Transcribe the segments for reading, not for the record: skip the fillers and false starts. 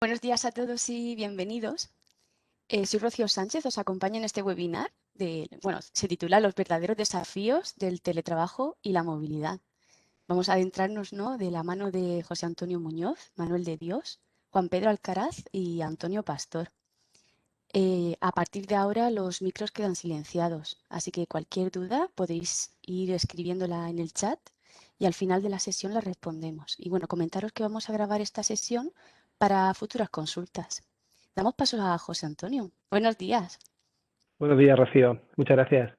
Buenos días a todos y bienvenidos. Soy Rocío Sánchez, os acompaño en este webinar se titula Los verdaderos desafíos del teletrabajo y la movilidad. Vamos a adentrarnos, ¿no?, de la mano de José Antonio Muñoz, Manuel de Dios, Juan Pedro Alcaraz y Antonio Pastor. A partir de ahora los micros quedan silenciados, así que cualquier duda podéis ir escribiéndola en el chat y al final de la sesión la respondemos. Y bueno, comentaros que vamos a grabar esta sesión para futuras consultas. Damos paso a José Antonio. Buenos días. Buenos días, Rocío. Muchas gracias.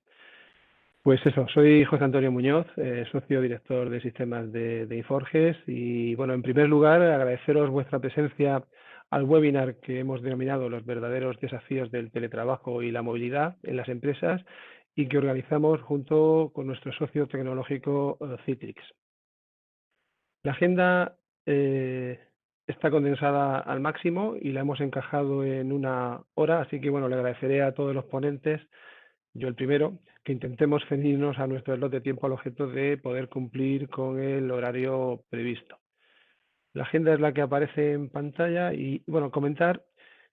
Pues eso, soy José Antonio Muñoz, socio director de sistemas de Inforges y bueno, en primer lugar agradeceros vuestra presencia al webinar que hemos denominado Los verdaderos desafíos del teletrabajo y la movilidad en las empresas y que organizamos junto con nuestro socio tecnológico Citrix. La agenda está condensada al máximo y la hemos encajado en 1 hora, así que bueno, le agradeceré a todos los ponentes, yo el primero, que intentemos ceñirnos a nuestro slot de tiempo al objeto de poder cumplir con el horario previsto. La agenda es la que aparece en pantalla y, bueno, comentar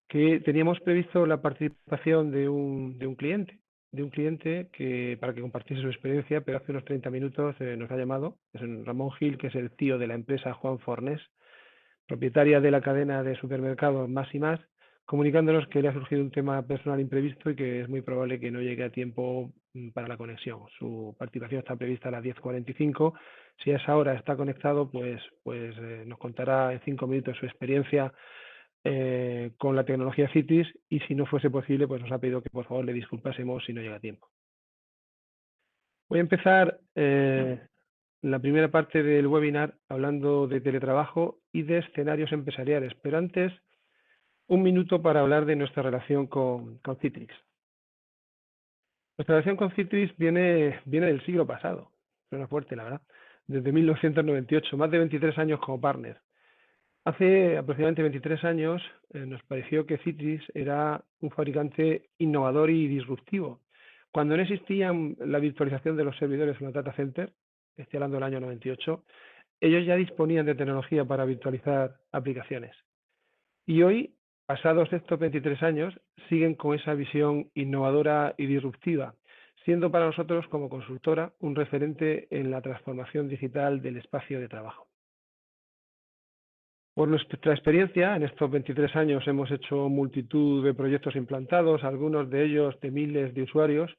que teníamos previsto la participación de un cliente que para que compartiese su experiencia, pero hace unos 30 minutos nos ha llamado, es Ramón Gil, que es el tío de la empresa Juan Fornés, propietaria de la cadena de supermercados Más y Más, comunicándonos que le ha surgido un tema personal imprevisto y que es muy probable que no llegue a tiempo para la conexión. Su participación está prevista a las 10:45. Si a esa hora está conectado, pues nos contará en 5 minutos su experiencia con la tecnología Citrix, y si no fuese posible, pues nos ha pedido que por favor le disculpásemos si no llega a tiempo. Voy a empezar la primera parte del webinar hablando de teletrabajo y de escenarios empresariales, pero antes, un minuto para hablar de nuestra relación con Citrix. Nuestra relación con Citrix viene del siglo pasado, suena fuerte la verdad, desde 1998, más de 23 años como partner. Hace aproximadamente 23 años nos pareció que Citrix era un fabricante innovador y disruptivo. Cuando no existía la virtualización de los servidores en los data center, estoy hablando del año 98, ellos ya disponían de tecnología para virtualizar aplicaciones. Y hoy, pasados estos 23 años, siguen con esa visión innovadora y disruptiva, siendo para nosotros como consultora un referente en la transformación digital del espacio de trabajo. Por nuestra experiencia, en estos 23 años hemos hecho multitud de proyectos implantados, algunos de ellos de miles de usuarios,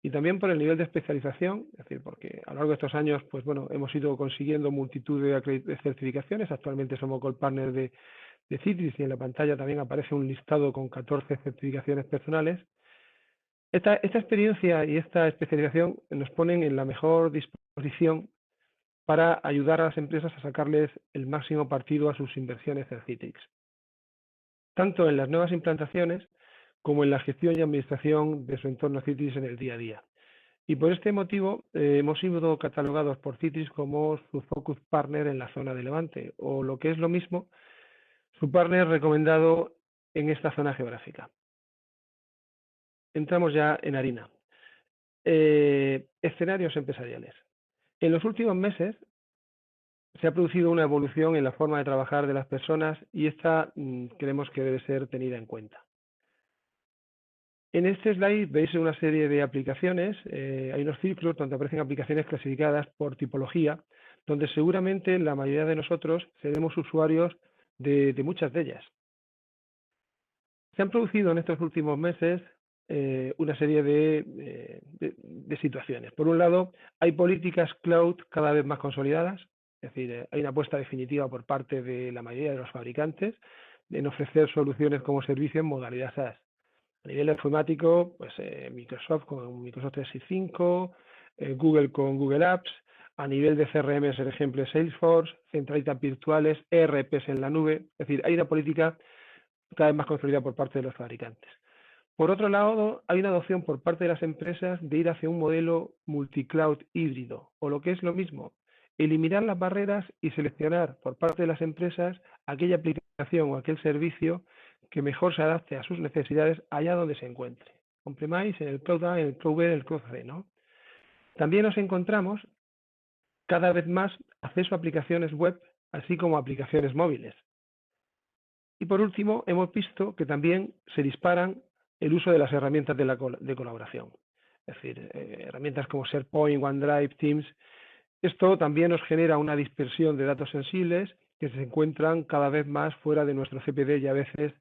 y también por el nivel de especialización, es decir, porque a lo largo de estos años, pues bueno, hemos ido consiguiendo multitud de certificaciones. Actualmente somos Gold Partner de Citrix y en la pantalla también aparece un listado con 14 certificaciones personales. Esta experiencia y esta especialización nos ponen en la mejor disposición para ayudar a las empresas a sacarles el máximo partido a sus inversiones en Citrix, tanto en las nuevas implantaciones como en la gestión y administración de su entorno Citrix en el día a día. Y por este motivo hemos sido catalogados por Citrix como su Focus Partner en la zona de Levante, o lo que es lo mismo, su partner recomendado en esta zona geográfica. Entramos ya en harina. Escenarios empresariales. En los últimos meses se ha producido una evolución en la forma de trabajar de las personas y esta creemos que debe ser tenida en cuenta. En este slide veis una serie de aplicaciones, hay unos ciclos donde aparecen aplicaciones clasificadas por tipología, donde seguramente la mayoría de nosotros seremos usuarios de muchas de ellas. Se han producido en estos últimos meses una serie de situaciones. Por un lado, hay políticas cloud cada vez más consolidadas, es decir, hay una apuesta definitiva por parte de la mayoría de los fabricantes en ofrecer soluciones como servicio en modalidad SaaS. A nivel informático, pues Microsoft con Microsoft 365, Google con Google Apps. A nivel de CRM, el ejemplo es Salesforce, centralitas virtuales, ERPs en la nube. Es decir, hay una política cada vez más consolidada por parte de los fabricantes. Por otro lado, hay una adopción por parte de las empresas de ir hacia un modelo multicloud híbrido, o lo que es lo mismo, eliminar las barreras y seleccionar por parte de las empresas aquella aplicación o aquel servicio que mejor se adapte a sus necesidades allá donde se encuentre. On-premise, en el cloud A, en el cloud B, en el cloud C, ¿no? También nos encontramos cada vez más acceso a aplicaciones web, así como a aplicaciones móviles. Y por último, hemos visto que también se disparan el uso de las herramientas de colaboración. Es decir, herramientas como SharePoint, OneDrive, Teams. Esto también nos genera una dispersión de datos sensibles que se encuentran cada vez más fuera de nuestro CPD y a veces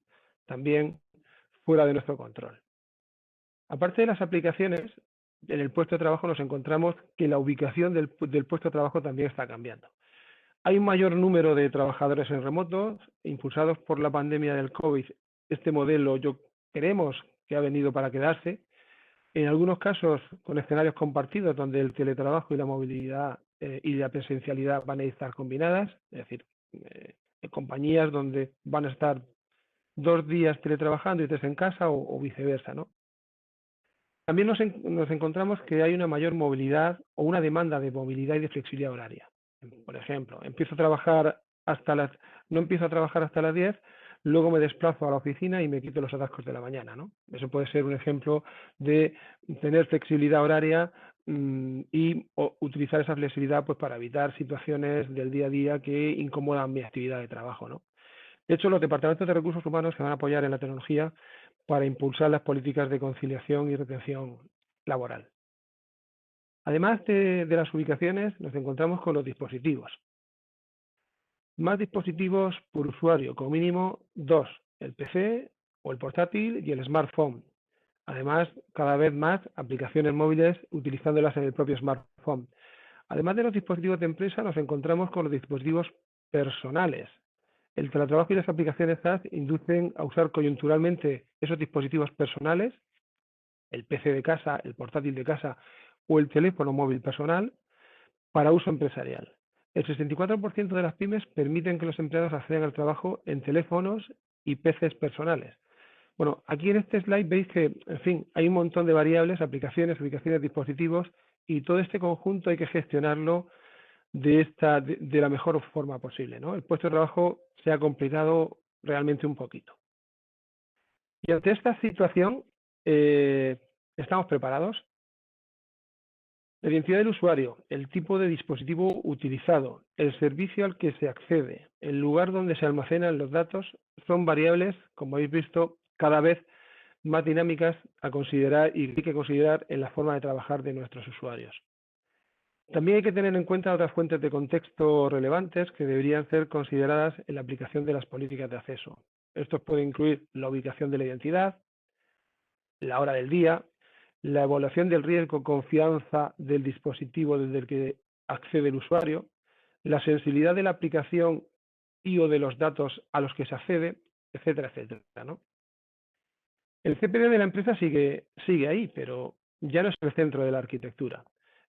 también fuera de nuestro control. Aparte de las aplicaciones, en el puesto de trabajo nos encontramos que la ubicación del puesto de trabajo también está cambiando. Hay un mayor número de trabajadores en remoto, impulsados por la pandemia del COVID. Este modelo creemos que ha venido para quedarse. En algunos casos con escenarios compartidos donde el teletrabajo y la movilidad y la presencialidad van a estar combinadas, es decir, en compañías donde van a estar 2 días teletrabajando y 3 en casa o viceversa, ¿no? También nos encontramos que hay una mayor movilidad o una demanda de movilidad y de flexibilidad horaria. Por ejemplo, no empiezo a trabajar hasta las 10, luego me desplazo a la oficina y me quito los atascos de la mañana, ¿no? Eso puede ser un ejemplo de tener flexibilidad horaria o utilizar esa flexibilidad pues, para evitar situaciones del día a día que incomodan mi actividad de trabajo, ¿no? De hecho, los departamentos de recursos humanos se van a apoyar en la tecnología para impulsar las políticas de conciliación y retención laboral. Además de las ubicaciones, nos encontramos con los dispositivos. Más dispositivos por usuario, como mínimo 2, el PC o el portátil y el smartphone. Además, cada vez más aplicaciones móviles utilizándolas en el propio smartphone. Además de los dispositivos de empresa, nos encontramos con los dispositivos personales. El teletrabajo y las aplicaciones SaaS inducen a usar coyunturalmente esos dispositivos personales, el PC de casa, el portátil de casa o el teléfono móvil personal, para uso empresarial. El 64% de las pymes permiten que los empleados accedan al trabajo en teléfonos y PCs personales. Bueno, aquí en este slide veis que, en fin, hay un montón de variables, aplicaciones, ubicaciones, dispositivos, y todo este conjunto hay que gestionarlo de la mejor forma posible, ¿no? El puesto de trabajo se ha complicado realmente un poquito. Y ante esta situación, ¿estamos preparados? La identidad del usuario, el tipo de dispositivo utilizado, el servicio al que se accede, el lugar donde se almacenan los datos, son variables, como habéis visto, cada vez más dinámicas a considerar y hay que considerar en la forma de trabajar de nuestros usuarios. También hay que tener en cuenta otras fuentes de contexto relevantes que deberían ser consideradas en la aplicación de las políticas de acceso. Estos pueden incluir la ubicación de la identidad, la hora del día, la evaluación del riesgo o confianza del dispositivo desde el que accede el usuario, la sensibilidad de la aplicación y o de los datos a los que se accede, etcétera, etcétera, ¿no? El CPD de la empresa sigue ahí, pero ya no es el centro de la arquitectura.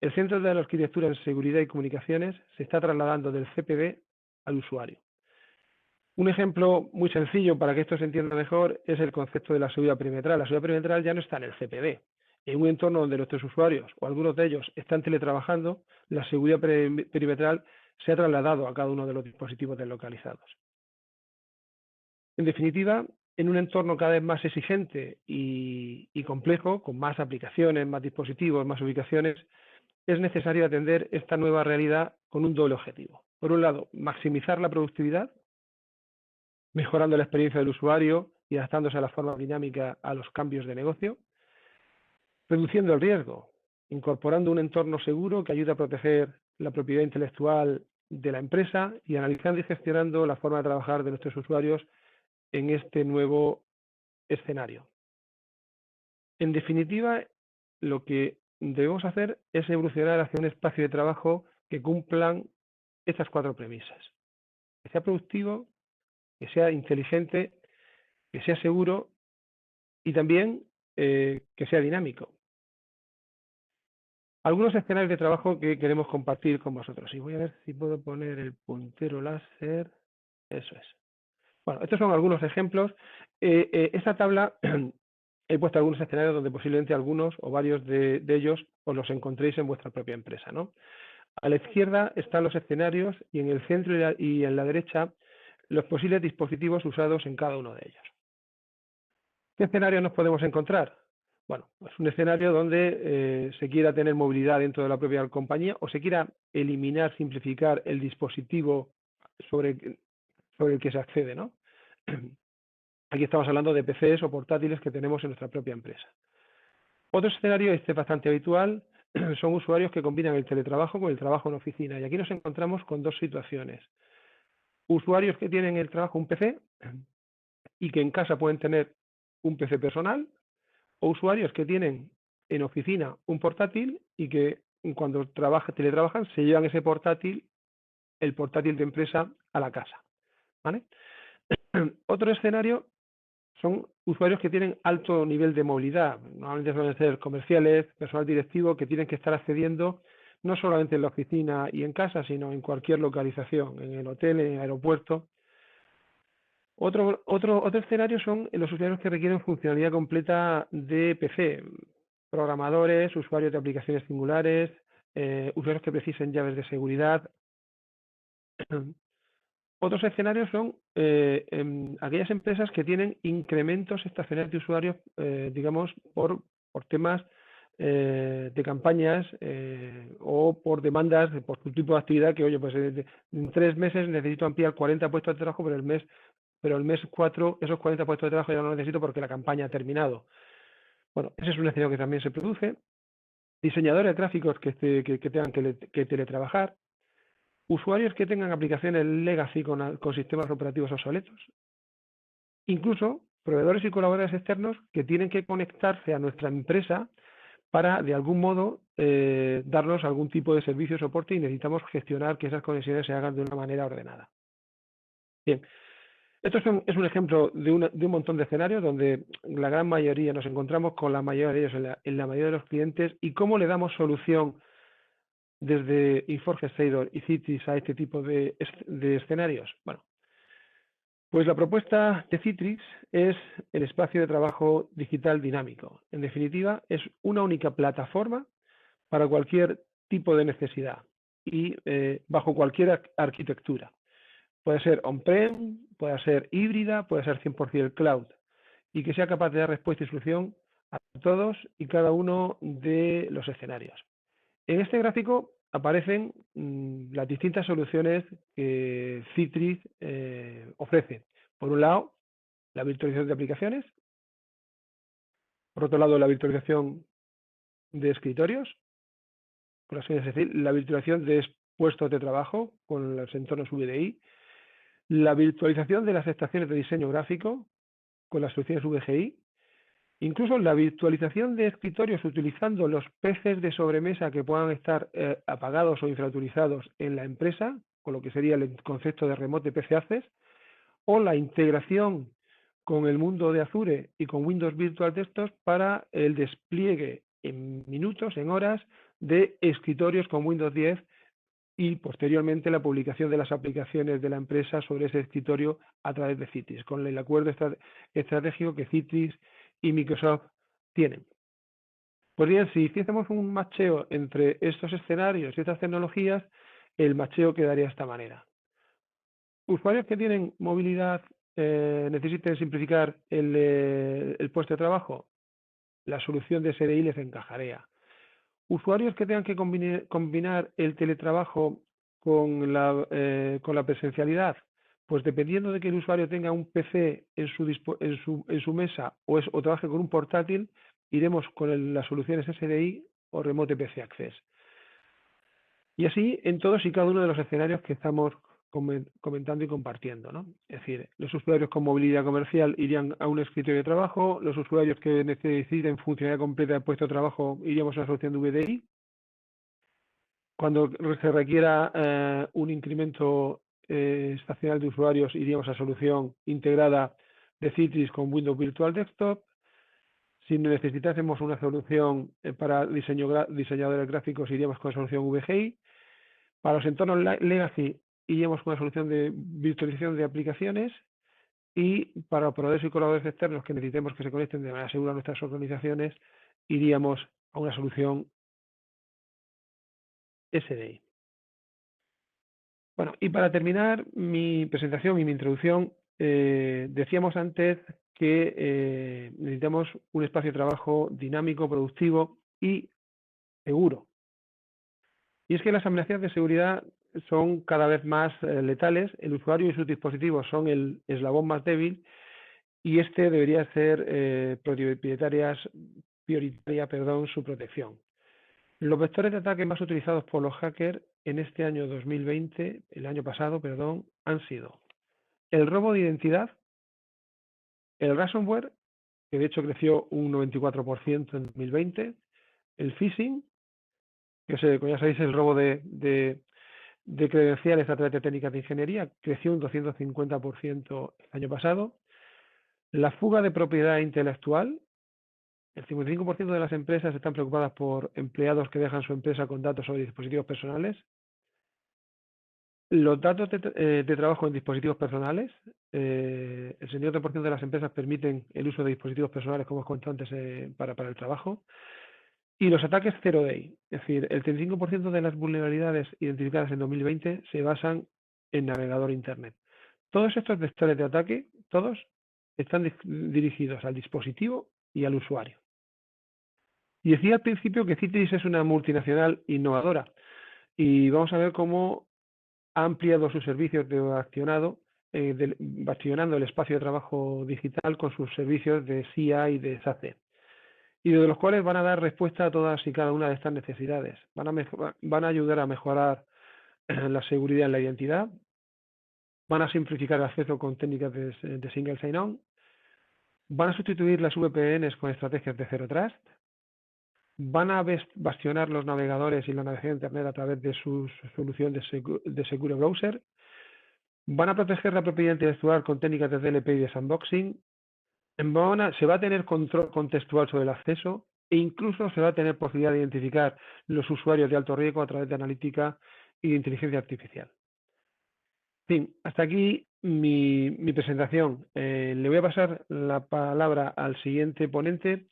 El centro de la arquitectura en seguridad y comunicaciones se está trasladando del CPD al usuario. Un ejemplo muy sencillo para que esto se entienda mejor es el concepto de la seguridad perimetral. La seguridad perimetral ya no está en el CPD. En un entorno donde nuestros usuarios o algunos de ellos están teletrabajando, la seguridad perimetral se ha trasladado a cada uno de los dispositivos deslocalizados. En definitiva, en un entorno cada vez más exigente y complejo, con más aplicaciones, más dispositivos, más ubicaciones, es necesario atender esta nueva realidad con un doble objetivo. Por un lado, maximizar la productividad, mejorando la experiencia del usuario y adaptándose a la forma dinámica a los cambios de negocio, reduciendo el riesgo, incorporando un entorno seguro que ayude a proteger la propiedad intelectual de la empresa y analizando y gestionando la forma de trabajar de nuestros usuarios en este nuevo escenario. En definitiva, lo que debemos hacer es evolucionar hacia un espacio de trabajo que cumplan estas 4 premisas. Que sea productivo, que sea inteligente, que sea seguro y también que sea dinámico. Algunos escenarios de trabajo que queremos compartir con vosotros. Y voy a ver si puedo poner el puntero láser. Eso es. Bueno, estos son algunos ejemplos. Esta tabla he puesto algunos escenarios donde posiblemente algunos o varios de ellos os los encontréis en vuestra propia empresa, ¿no? A la izquierda están los escenarios y en el centro y en la derecha los posibles dispositivos usados en cada uno de ellos. ¿Qué escenario nos podemos encontrar? Bueno, pues un escenario donde se quiera tener movilidad dentro de la propia compañía o se quiera eliminar, simplificar el dispositivo sobre el que se accede, ¿no? Aquí estamos hablando de PCs o portátiles que tenemos en nuestra propia empresa. Otro escenario, este bastante habitual, son usuarios que combinan el teletrabajo con el trabajo en oficina. Y aquí nos encontramos con dos situaciones. Usuarios que tienen el trabajo un PC y que en casa pueden tener un PC personal, o usuarios que tienen en oficina un portátil y que cuando teletrabajan se llevan ese portátil, el portátil de empresa, a la casa. ¿Vale? Otro escenario son usuarios que tienen alto nivel de movilidad. Normalmente suelen ser comerciales, personal directivo, que tienen que estar accediendo no solamente en la oficina y en casa, sino en cualquier localización, en el hotel, en el aeropuerto. Otro escenario son los usuarios que requieren funcionalidad completa de PC, programadores, usuarios de aplicaciones singulares, usuarios que precisen llaves de seguridad. Otros escenarios son aquellas empresas que tienen incrementos estacionales de usuarios, digamos, por temas de campañas o por demandas, por su tipo de actividad, que, oye, pues en 3 meses necesito ampliar 40 puestos de trabajo, pero el mes 4 esos 40 puestos de trabajo ya no los necesito porque la campaña ha terminado. Bueno, ese es un escenario que también se produce. Diseñadores gráficos que tengan que teletrabajar. Usuarios que tengan aplicaciones legacy con sistemas operativos obsoletos. Incluso proveedores y colaboradores externos que tienen que conectarse a nuestra empresa para, de algún modo, darnos algún tipo de servicio o soporte y necesitamos gestionar que esas conexiones se hagan de una manera ordenada. Bien, esto es un ejemplo de un montón de escenarios donde la gran mayoría nos encontramos con la mayoría de ellos en la mayoría de los clientes y cómo le damos solución desde Inforge Seidor y Citrix a este tipo de escenarios. Bueno, pues la propuesta de Citrix es el espacio de trabajo digital dinámico. En definitiva, es una única plataforma para cualquier tipo de necesidad y bajo cualquier arquitectura. Puede ser on-prem, puede ser híbrida, puede ser 100% cloud y que sea capaz de dar respuesta y solución a todos y cada uno de los escenarios. En este gráfico aparecen las distintas soluciones que Citrix ofrece. Por un lado, la virtualización de aplicaciones. Por otro lado, la virtualización de escritorios. Por así decir, la virtualización de puestos de trabajo con los entornos VDI. La virtualización de las estaciones de diseño gráfico con las soluciones VGI. Incluso la virtualización de escritorios utilizando los PCs de sobremesa que puedan estar apagados o infrautilizados en la empresa, con lo que sería el concepto de Remote PC Access, o la integración con el mundo de Azure y con Windows Virtual Desktop para el despliegue en minutos, en horas, de escritorios con Windows 10 y posteriormente la publicación de las aplicaciones de la empresa sobre ese escritorio a través de Citrix, con el acuerdo estratégico que Citrix y Microsoft tienen. Pues bien, si hiciésemos un macheo entre estos escenarios y estas tecnologías, el macheo quedaría de esta manera. Usuarios que tienen movilidad necesiten simplificar el puesto de trabajo, la solución de SDI les encajaría. Usuarios que tengan que combinar el teletrabajo con la presencialidad, pues dependiendo de que el usuario tenga un PC en su mesa o trabaje con un portátil, iremos con las soluciones SDI o Remote PC Access. Y así en todos y cada uno de los escenarios que estamos comentando y compartiendo, ¿no? Es decir, los usuarios con movilidad comercial irían a un escritorio de trabajo, los usuarios que necesiten funcionalidad completa de puesto de trabajo iríamos a una solución de VDI. Cuando se requiera un incremento estacional de usuarios, iríamos a solución integrada de Citrix con Windows Virtual Desktop. Si necesitásemos una solución para diseñadores gráficos, iríamos con la solución VGI. Para los entornos legacy, iríamos con la solución de virtualización de aplicaciones. Y para proveedores y colaboradores externos que necesitemos que se conecten de manera segura a nuestras organizaciones, iríamos a una solución SDI. Bueno, y para terminar mi presentación y mi introducción, decíamos antes que necesitamos un espacio de trabajo dinámico, productivo y seguro. Y es que las amenazas de seguridad son cada vez más letales. El usuario y sus dispositivos son el eslabón más débil y este debería ser prioritaria, su protección. Los vectores de ataque más utilizados por los hackers en este año 2020, el año pasado, perdón, han sido el robo de identidad, el ransomware, que de hecho creció un 94% en 2020, el phishing, que como ya sabéis, es el robo de credenciales a través de técnicas de ingeniería, creció un 250% el año pasado, la fuga de propiedad intelectual. El 55% de las empresas están preocupadas por empleados que dejan su empresa con datos sobre dispositivos personales. Los datos de trabajo en dispositivos personales, el 68% de las empresas permiten el uso de dispositivos personales, como os comentado antes, para el trabajo. Y los ataques zero day, es decir, el 35% de las vulnerabilidades identificadas en 2020 se basan en navegador Internet. Todos estos vectores de ataque, todos están dirigidos al dispositivo y al usuario. Y decía al principio que Citrix es una multinacional innovadora y vamos a ver cómo ha ampliado sus servicios de bastionando el espacio de trabajo digital con sus servicios de SIA y de SACE, y de los cuales van a dar respuesta a todas y cada una de estas necesidades. Van a ayudar a mejorar la seguridad en la identidad, van a simplificar el acceso con técnicas de single sign-on, van a sustituir las VPNs con estrategias de Zero Trust, van a bastionar los navegadores y la navegación de Internet a través de su solución de Secure Browser, van a proteger la propiedad intelectual con técnicas de DLP y de sandboxing, se va a tener control contextual sobre el acceso e incluso se va a tener posibilidad de identificar los usuarios de alto riesgo a través de analítica y de inteligencia artificial. En fin, hasta aquí mi presentación. Le voy a pasar la palabra al siguiente ponente,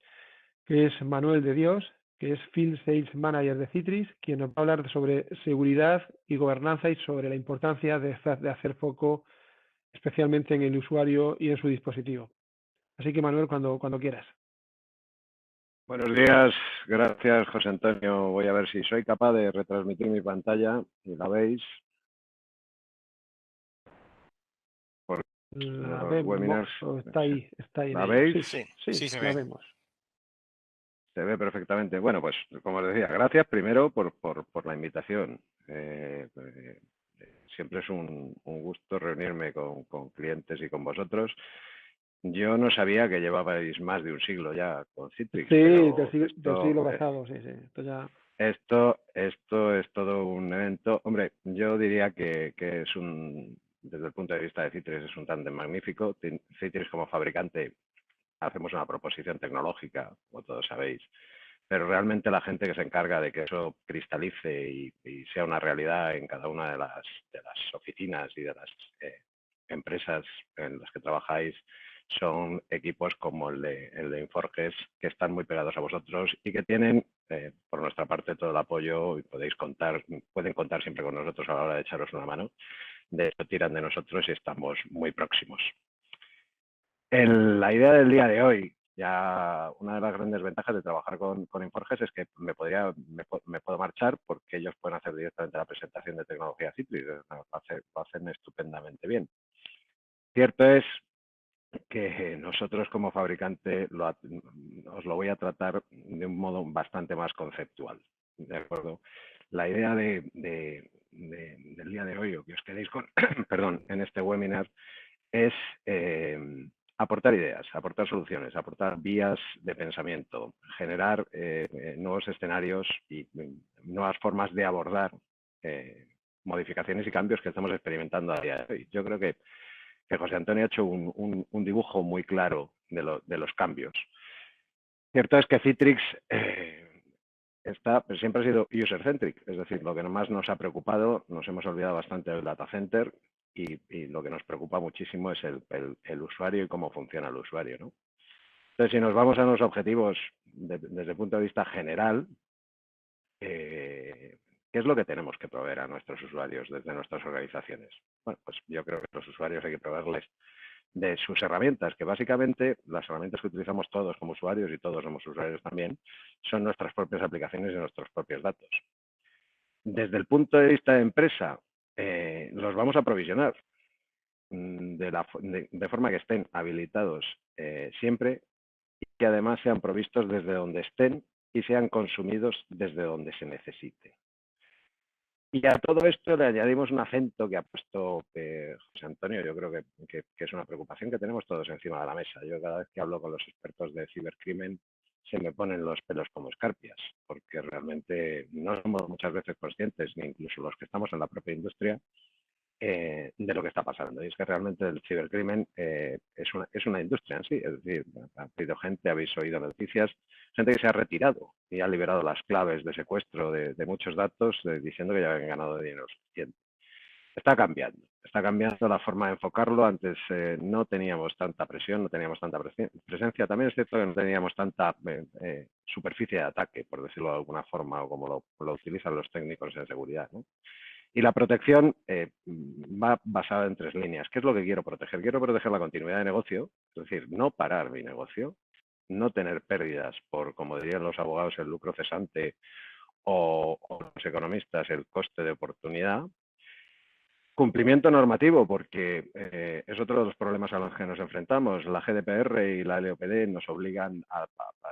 que es Manuel de Dios, que es Field Sales Manager de Citrix, quien nos va a hablar sobre seguridad y gobernanza y sobre la importancia de hacer foco especialmente en el usuario y en su dispositivo. Así que Manuel, cuando quieras. Buenos días, gracias José Antonio. Voy a ver si soy capaz de retransmitir mi pantalla y la veis. Por La los vemos, webinars. está ahí. ¿La veis? Sí, la vemos. Se ve perfectamente. Bueno, pues como os decía, gracias primero por la invitación. Siempre es un gusto reunirme con clientes y con vosotros. Yo no sabía que llevabais más de un siglo ya con Citrix. Sí, pero del siglo pasado, sí. Esto ya... Esto es todo un evento. Hombre, yo diría que es desde el punto de vista de Citrix, es un tándem magnífico. Citrix como fabricante hacemos una proposición tecnológica, como todos sabéis, pero realmente la gente que se encarga de que eso cristalice y sea una realidad en cada una de las oficinas y de las empresas en las que trabajáis son equipos como el de Inforges, que están muy pegados a vosotros y que tienen, por nuestra parte, todo el apoyo y pueden contar siempre con nosotros a la hora de echaros una mano. De hecho, tiran de nosotros y estamos muy próximos. La idea del día de hoy, ya una de las grandes ventajas de trabajar con Inforges es que me puedo marchar porque ellos pueden hacer directamente la presentación de tecnología Citrix, lo hacen estupendamente bien. Cierto es que nosotros como fabricante os lo voy a tratar de un modo bastante más conceptual, ¿de acuerdo? La idea del día de hoy, o que os quedéis con, perdón, en este webinar, es aportar ideas, aportar soluciones, aportar vías de pensamiento, generar nuevos escenarios y nuevas formas de abordar modificaciones y cambios que estamos experimentando a día de hoy. Yo creo que José Antonio ha hecho un dibujo muy claro de los cambios. Cierto es que Citrix siempre ha sido user-centric, es decir, lo que más nos ha preocupado, nos hemos olvidado bastante del data center y lo que nos preocupa muchísimo es el usuario y cómo funciona el usuario, ¿no? Entonces, si nos vamos a los objetivos desde el punto de vista general, ¿qué es lo que tenemos que proveer a nuestros usuarios desde nuestras organizaciones? Bueno, pues yo creo que a los usuarios hay que proveerles de sus herramientas, que básicamente las herramientas que utilizamos todos como usuarios, y todos somos usuarios también, son nuestras propias aplicaciones y nuestros propios datos. Desde el punto de vista de empresa, los vamos a provisionar de forma que estén habilitados siempre y que además sean provistos desde donde estén y sean consumidos desde donde se necesite. Y a todo esto le añadimos un acento que ha puesto José Antonio. Yo creo que es una preocupación que tenemos todos encima de la mesa. Yo cada vez que hablo con los expertos de cibercrimen se me ponen los pelos como escarpias, porque realmente no somos muchas veces conscientes, ni incluso los que estamos en la propia industria, de lo que está pasando. Y es que realmente el cibercrimen es una industria en sí. Es decir, ha habido gente, habéis oído noticias, gente que se ha retirado y ha liberado las claves de secuestro de muchos datos diciendo que ya habían ganado dinero suficiente. Está cambiando la forma de enfocarlo. Antes no teníamos tanta presión, no teníamos tanta presencia. También es cierto que no teníamos tanta superficie de ataque, por decirlo de alguna forma, o como lo utilizan los técnicos en seguridad, ¿no? Y la protección va basada en 3 líneas. ¿Qué es lo que quiero proteger? Quiero proteger la continuidad de negocio, es decir, no parar mi negocio, no tener pérdidas por, como dirían los abogados, el lucro cesante o los economistas, el coste de oportunidad. Cumplimiento normativo, porque es otro de los problemas a los que nos enfrentamos. La GDPR y la LOPD nos obligan a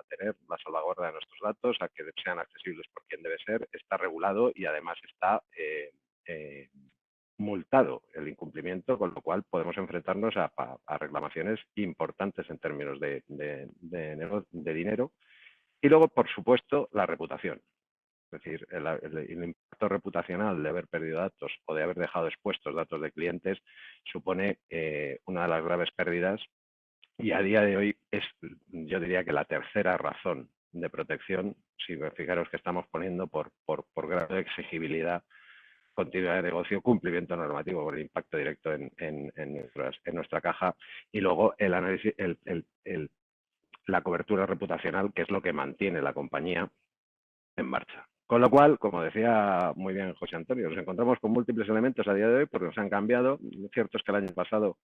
tener la salvaguarda de nuestros datos, a que sean accesibles por quien debe ser. Está regulado y además está multado el incumplimiento, con lo cual podemos enfrentarnos a reclamaciones importantes en términos de dinero. Y luego, por supuesto, la reputación. Es decir, el impacto reputacional de haber perdido datos o de haber dejado expuestos datos de clientes supone una de las graves pérdidas, y a día de hoy es, yo diría que la tercera razón de protección, si fijaros que estamos poniendo por grado de exigibilidad, continuidad de negocio, cumplimiento normativo por el impacto directo en nuestra caja, y luego el análisis, la cobertura reputacional, que es lo que mantiene la compañía en marcha. Con lo cual, como decía muy bien José Antonio, nos encontramos con múltiples elementos a día de hoy porque nos han cambiado. Cierto es que el año pasado,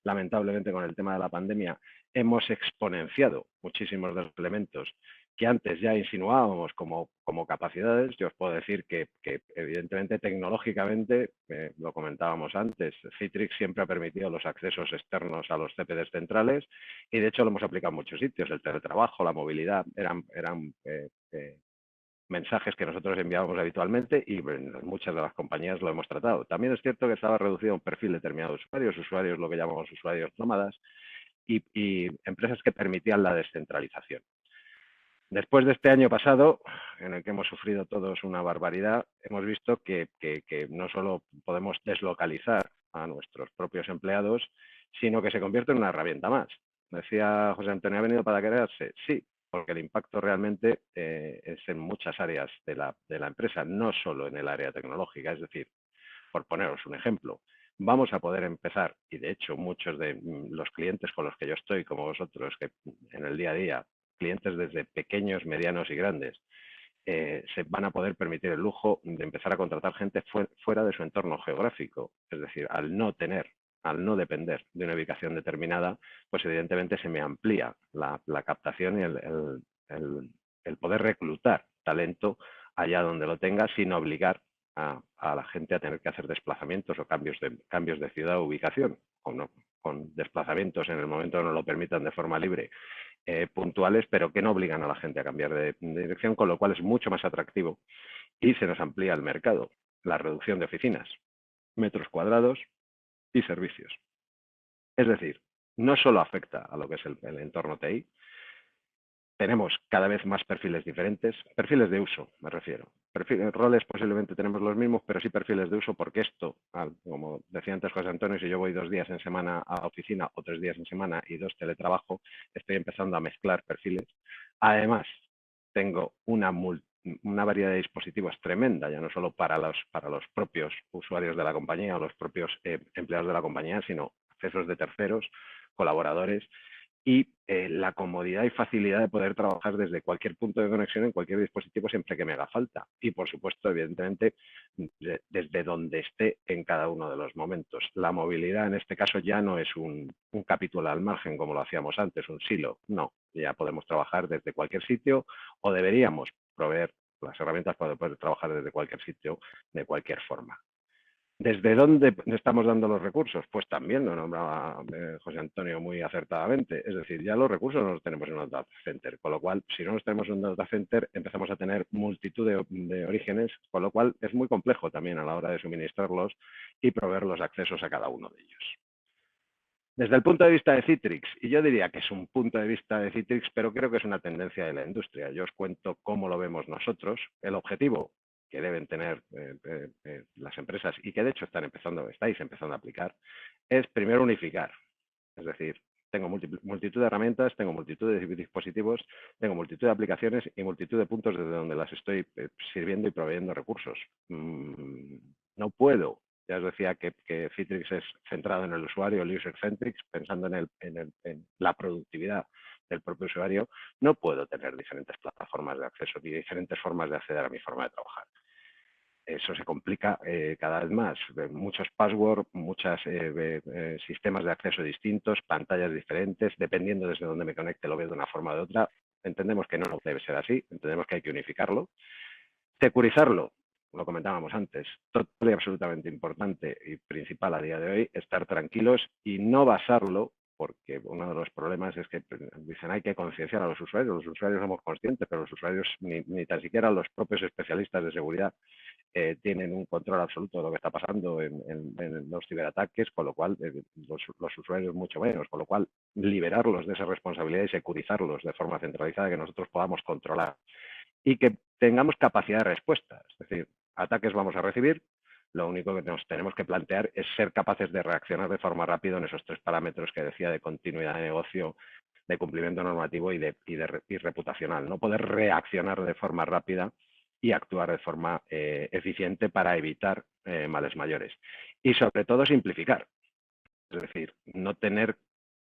lamentablemente con el tema de la pandemia, hemos exponenciado muchísimos de los elementos que antes ya insinuábamos como capacidades. Yo os puedo decir que evidentemente tecnológicamente, lo comentábamos antes, Citrix siempre ha permitido los accesos externos a los CPDs centrales y de hecho lo hemos aplicado en muchos sitios. El teletrabajo, la movilidad, eran mensajes que nosotros enviábamos habitualmente y en muchas de las compañías lo hemos tratado. También es cierto que estaba reducido a un perfil determinado de usuarios, lo que llamamos usuarios nómadas, y empresas que permitían la descentralización. Después de este año pasado, en el que hemos sufrido todos una barbaridad, hemos visto que no solo podemos deslocalizar a nuestros propios empleados, sino que se convierte en una herramienta más. Decía José Antonio, ¿ha venido para quedarse? Sí, porque el impacto realmente es en muchas áreas de la empresa, no solo en el área tecnológica. Es decir, por poneros un ejemplo, vamos a poder empezar, y de hecho muchos de los clientes con los que yo estoy, como vosotros, que en el día a día, clientes desde pequeños, medianos y grandes, se van a poder permitir el lujo de empezar a contratar gente fuera de su entorno geográfico. Es decir, al no depender de una ubicación determinada, pues evidentemente se me amplía la captación y el poder reclutar talento allá donde lo tenga sin obligar a la gente a tener que hacer desplazamientos o cambios de ciudad o ubicación, con desplazamientos en el momento que nos lo permitan de forma libre, puntuales, pero que no obligan a la gente a cambiar de dirección, con lo cual es mucho más atractivo y se nos amplía el mercado. La reducción de oficinas, metros cuadrados y servicios. Es decir, no solo afecta a lo que es el entorno TI, tenemos cada vez más perfiles diferentes, perfiles de uso me refiero. Roles posiblemente tenemos los mismos, pero sí perfiles de uso, porque esto, como decía antes José Antonio, si yo voy 2 días en semana a oficina o 3 días en semana y 2 teletrabajo, estoy empezando a mezclar perfiles. Además, tengo una variedad de dispositivos tremenda, ya no solo para los propios usuarios de la compañía o los propios empleados de la compañía, sino accesos de terceros, colaboradores, y la comodidad y facilidad de poder trabajar desde cualquier punto de conexión en cualquier dispositivo siempre que me haga falta. Y, por supuesto, evidentemente, desde donde esté en cada uno de los momentos. La movilidad, en este caso, ya no es un capítulo al margen como lo hacíamos antes, un silo. No, ya podemos trabajar desde cualquier sitio, o deberíamos proveer las herramientas para poder trabajar desde cualquier sitio, de cualquier forma. ¿Desde dónde estamos dando los recursos? Pues también lo nombraba José Antonio muy acertadamente. Es decir, ya los recursos no los tenemos en un data center, con lo cual, si no los tenemos en un data center, empezamos a tener multitud de orígenes, con lo cual es muy complejo también a la hora de suministrarlos y proveer los accesos a cada uno de ellos. Desde el punto de vista de Citrix, y yo diría que es un punto de vista de Citrix, pero creo que es una tendencia de la industria. Yo os cuento cómo lo vemos nosotros. El objetivo que deben tener las empresas y que de hecho estáis empezando a aplicar, es primero unificar. Es decir, tengo multitud de herramientas, tengo multitud de dispositivos, tengo multitud de aplicaciones y multitud de puntos desde donde las estoy sirviendo y proveyendo recursos. No puedo. Ya os decía que Citrix es centrado en el usuario, el user-centric, pensando en la productividad del propio usuario. No puedo tener diferentes plataformas de acceso ni diferentes formas de acceder a mi forma de trabajar. Eso se complica cada vez más. Muchos passwords, muchos sistemas de acceso distintos, pantallas diferentes, dependiendo desde dónde me conecte lo veo de una forma o de otra. Entendemos que no debe ser así, entendemos que hay que unificarlo. Securizarlo, lo comentábamos antes, total y absolutamente importante y principal a día de hoy, estar tranquilos y no basarlo, porque uno de los problemas es que dicen hay que concienciar a los usuarios somos conscientes, pero los usuarios ni tan siquiera los propios especialistas de seguridad tienen un control absoluto de lo que está pasando en los ciberataques, con lo cual los usuarios mucho menos, con lo cual liberarlos de esa responsabilidad y securizarlos de forma centralizada que nosotros podamos controlar y que tengamos capacidad de respuesta. Es decir, ataques vamos a recibir, lo único que nos tenemos que plantear es ser capaces de reaccionar de forma rápida en esos tres parámetros que decía de continuidad de negocio, de cumplimiento normativo y reputacional. No poder reaccionar de forma rápida y actuar de forma eficiente para evitar males mayores. Y sobre todo simplificar. Es decir, no tener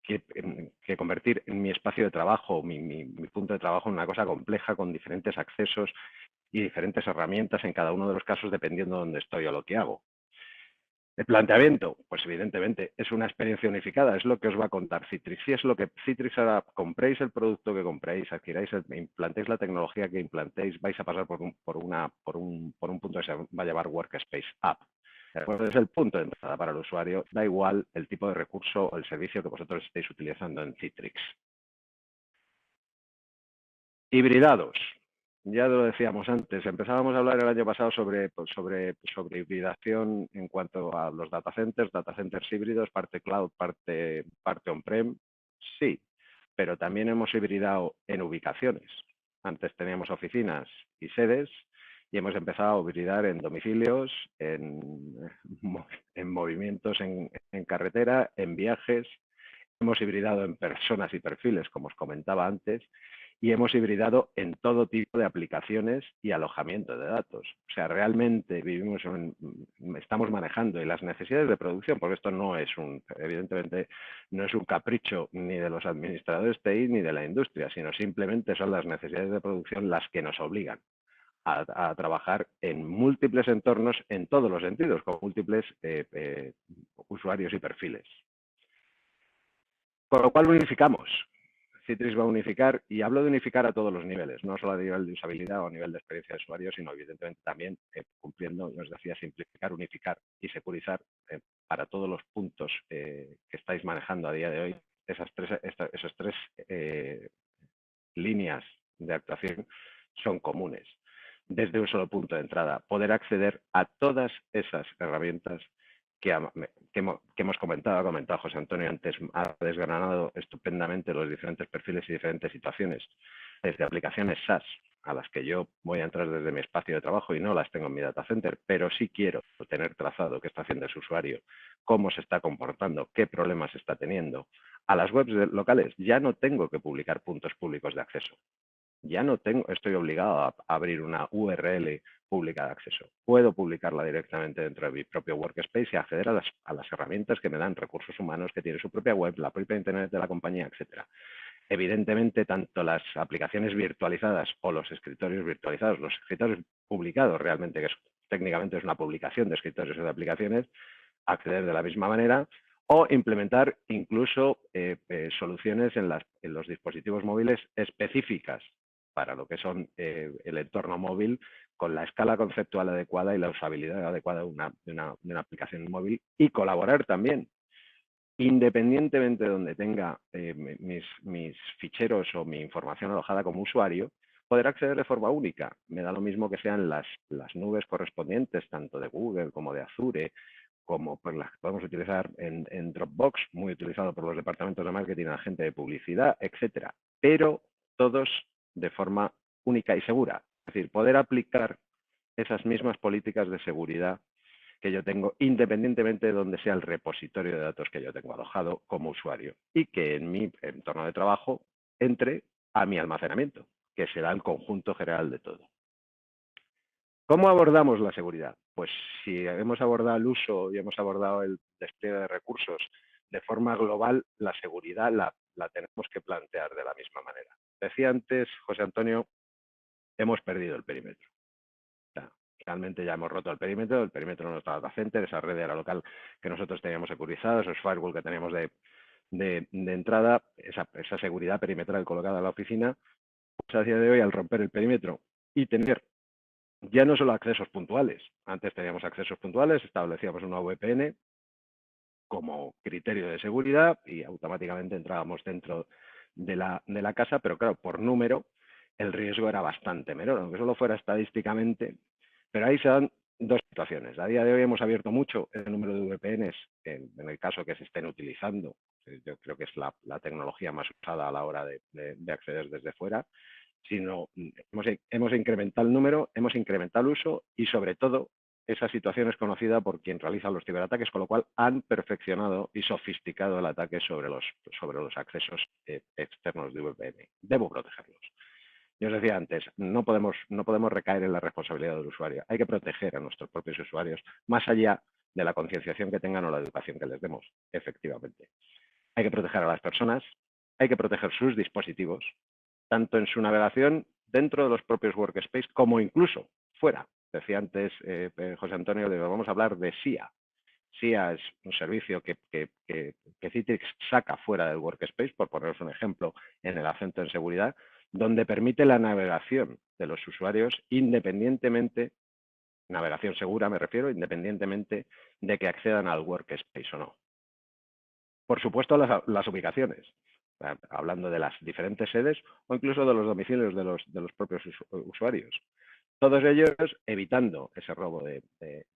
que convertir en mi espacio de trabajo, mi punto de trabajo en una cosa compleja con diferentes accesos y diferentes herramientas en cada uno de los casos dependiendo de dónde estoy o lo que hago. El planteamiento, pues evidentemente es una experiencia unificada, es lo que os va a contar Citrix. Si es lo que Citrix hará, compréis el producto que compréis, adquiráis, implantéis la tecnología que implantéis, vais a pasar por un punto que se va a llamar Workspace App. Pues es el punto de entrada para el usuario, da igual el tipo de recurso o el servicio que vosotros estéis utilizando en Citrix. Hibridados. Ya lo decíamos antes, empezábamos a hablar el año pasado sobre hibridación en cuanto a los data centers híbridos, parte cloud, parte on-prem. Sí, pero también hemos hibridado en ubicaciones. Antes teníamos oficinas y sedes y hemos empezado a hibridar en domicilios, en movimientos en carretera, en viajes. Hemos hibridado en personas y perfiles, como os comentaba antes, y hemos hibridado en todo tipo de aplicaciones y alojamiento de datos. O sea, realmente estamos manejando y las necesidades de producción, porque esto no es evidentemente, no es un capricho ni de los administradores TI ni de la industria, sino simplemente son las necesidades de producción las que nos obligan a trabajar en múltiples entornos en todos los sentidos, con múltiples usuarios y perfiles. Con lo cual unificamos. Citrix va a unificar, y hablo de unificar a todos los niveles, no solo a nivel de usabilidad o a nivel de experiencia de usuario, sino evidentemente también cumpliendo, os decía, simplificar, unificar y securizar para todos los puntos que estáis manejando a día de hoy. Esas tres líneas de actuación son comunes. Desde un solo punto de entrada, poder acceder a todas esas herramientas que hemos comentado, ha comentado José Antonio antes, ha desgranado estupendamente los diferentes perfiles y diferentes situaciones, desde aplicaciones SaaS, a las que yo voy a entrar desde mi espacio de trabajo y no las tengo en mi data center, pero sí quiero tener trazado qué está haciendo ese usuario, cómo se está comportando, qué problemas está teniendo. A las webs locales ya no tengo que publicar puntos públicos de acceso. Ya no estoy obligado a abrir una URL pública de acceso. Puedo publicarla directamente dentro de mi propio Workspace y acceder a las herramientas que me dan recursos humanos, que tiene su propia web, la propia internet de la compañía, etcétera. Evidentemente, tanto las aplicaciones virtualizadas o los escritorios virtualizados, los escritorios publicados realmente, que técnicamente es una publicación de escritorios o de aplicaciones, acceder de la misma manera o implementar incluso soluciones en los dispositivos móviles específicas para lo que son el entorno móvil, con la escala conceptual adecuada y la usabilidad adecuada de una aplicación móvil, y colaborar también, independientemente de donde tenga mis ficheros o mi información alojada como usuario, poder acceder de forma única. Me da lo mismo que sean las nubes correspondientes, tanto de Google como de Azure, como pues las que podemos utilizar en Dropbox, muy utilizado por los departamentos de marketing, la gente de publicidad, etcétera. Pero todos de forma única y segura. Es decir, poder aplicar esas mismas políticas de seguridad que yo tengo, independientemente de donde sea el repositorio de datos que yo tengo alojado como usuario, y que en mi entorno de trabajo entre a mi almacenamiento, que será el conjunto general de todo. ¿Cómo abordamos la seguridad? Pues si hemos abordado el uso y hemos abordado el despliegue de recursos de forma global, la seguridad la tenemos que plantear de la misma manera. Decía antes, José Antonio, hemos perdido el perímetro. Realmente ya hemos roto el perímetro de nuestro data center, esa red era local que nosotros teníamos securizada, esos firewall que teníamos de entrada, esa seguridad perimetral colocada en la oficina, pues a día de hoy, al romper el perímetro y tener ya no solo accesos puntuales, antes teníamos accesos puntuales, establecíamos una VPN como criterio de seguridad y automáticamente entrábamos dentro de la casa, pero claro, por número el riesgo era bastante menor, aunque solo fuera estadísticamente. Pero ahí se dan dos situaciones. A día de hoy hemos abierto mucho el número de VPNs en el caso que se estén utilizando. Yo creo que es la tecnología más usada a la hora de acceder desde fuera. Sino hemos incrementado el número, hemos incrementado el uso y, sobre todo, esa situación es conocida por quien realiza los ciberataques, con lo cual han perfeccionado y sofisticado el ataque sobre los accesos externos de VPN. Debo protegerlos. Yo os decía antes, no podemos recaer en la responsabilidad del usuario. Hay que proteger a nuestros propios usuarios, más allá de la concienciación que tengan o la educación que les demos, efectivamente. Hay que proteger a las personas, hay que proteger sus dispositivos, tanto en su navegación dentro de los propios workspace como incluso fuera. Decía antes José Antonio, vamos a hablar de SIA. SIA es un servicio que Citrix saca fuera del workspace, por poneros un ejemplo en el acento en seguridad, donde permite la navegación de los usuarios independientemente, navegación segura me refiero, independientemente de que accedan al workspace o no. Por supuesto, las ubicaciones, hablando de las diferentes sedes o incluso de los domicilios de los propios usuarios. Todos ellos evitando ese robo de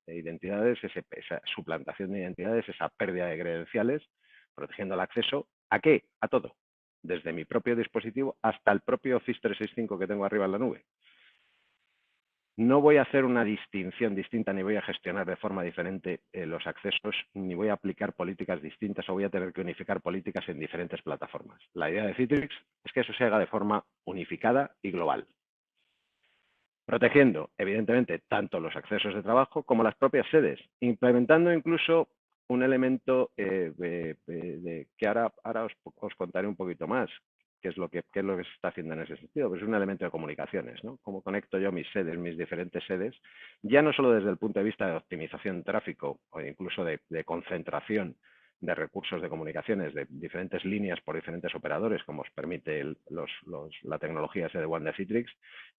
identidades, esa suplantación de identidades, esa pérdida de credenciales, protegiendo el acceso. ¿A qué? A todo. Desde mi propio dispositivo hasta el propio Office 365 que tengo arriba en la nube. No voy a hacer una distinción distinta, ni voy a gestionar de forma diferente los accesos, ni voy a aplicar políticas distintas o voy a tener que unificar políticas en diferentes plataformas. La idea de Citrix es que eso se haga de forma unificada y global, protegiendo, evidentemente, tanto los accesos de trabajo como las propias sedes, implementando incluso un elemento que ahora os contaré un poquito más, qué es lo que se está haciendo en ese sentido. Pues es un elemento de comunicaciones, ¿no? Cómo conecto yo mis sedes, mis diferentes sedes, ya no solo desde el punto de vista de optimización de tráfico o incluso de concentración de recursos de comunicaciones de diferentes líneas por diferentes operadores, como os permite la tecnología SD-WAN de Citrix,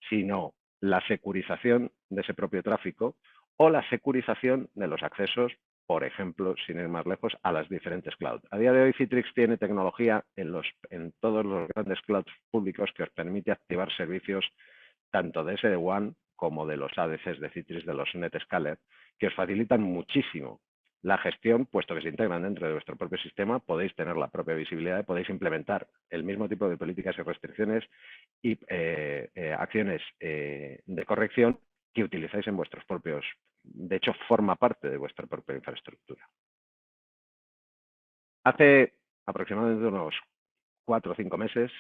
sino la securización de ese propio tráfico o la securización de los accesos, por ejemplo, sin ir más lejos, a las diferentes clouds. A día de hoy Citrix tiene tecnología en todos los grandes clouds públicos que os permite activar servicios tanto de SD-WAN como de los ADCs de Citrix, de los NetScaler, que os facilitan muchísimo la gestión, puesto que se integran dentro de vuestro propio sistema, podéis tener la propia visibilidad y podéis implementar el mismo tipo de políticas y restricciones y acciones de corrección que utilizáis en vuestros propios, de hecho forma parte de vuestra propia infraestructura. Hace aproximadamente unos 4 o 5 meses,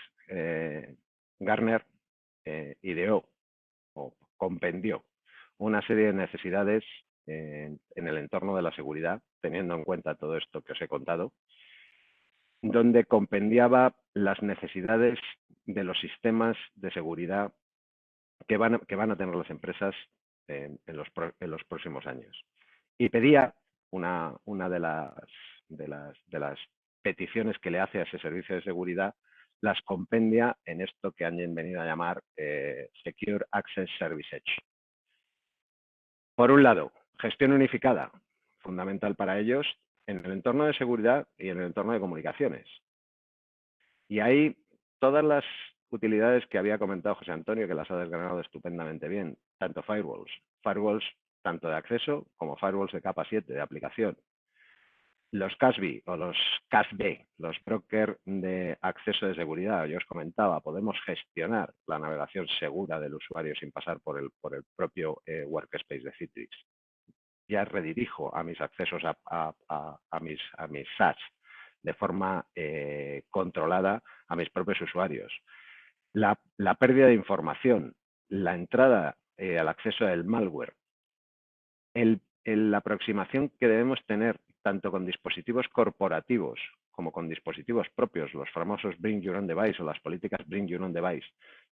Gartner ideó o compendió una serie de necesidades en el entorno de la seguridad, teniendo en cuenta todo esto que os he contado, donde compendiaba las necesidades de los sistemas de seguridad que van a tener las empresas en los próximos años. Y pedía una de las peticiones que le hace a ese servicio de seguridad, las compendia en esto que han venido a llamar Secure Access Service Edge. Por un lado, gestión unificada, fundamental para ellos en el entorno de seguridad y en el entorno de comunicaciones. Y ahí todas las utilidades que había comentado José Antonio, que las ha desgranado estupendamente bien, tanto firewalls tanto de acceso como firewalls de capa 7 de aplicación, los CASB o los CASB, los brokers de acceso de seguridad, yo os comentaba, podemos gestionar la navegación segura del usuario sin pasar por el propio workspace de Citrix. Ya redirijo a mis accesos a mis SaaS de forma controlada a mis propios usuarios. La pérdida de información, la entrada al acceso del malware, la aproximación que debemos tener tanto con dispositivos corporativos como con dispositivos propios, los famosos Bring Your Own Device o las políticas Bring Your Own Device,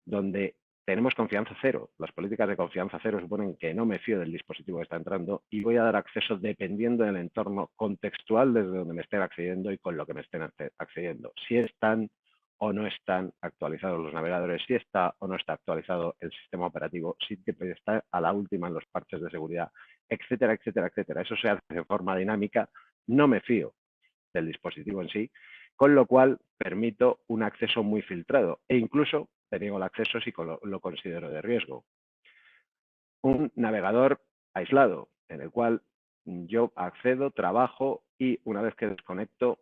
donde tenemos confianza cero. Las políticas de confianza cero suponen que no me fío del dispositivo que está entrando y voy a dar acceso dependiendo del entorno contextual desde donde me estén accediendo y con lo que me estén accediendo. Si están o no están actualizados los navegadores, si está o no está actualizado el sistema operativo, si está a la última en los parches de seguridad, etcétera, etcétera, etcétera. Eso se hace de forma dinámica. No me fío del dispositivo en sí, con lo cual permito un acceso muy filtrado e incluso deniego el acceso si lo considero de riesgo. Un navegador aislado en el cual yo accedo, trabajo y una vez que desconecto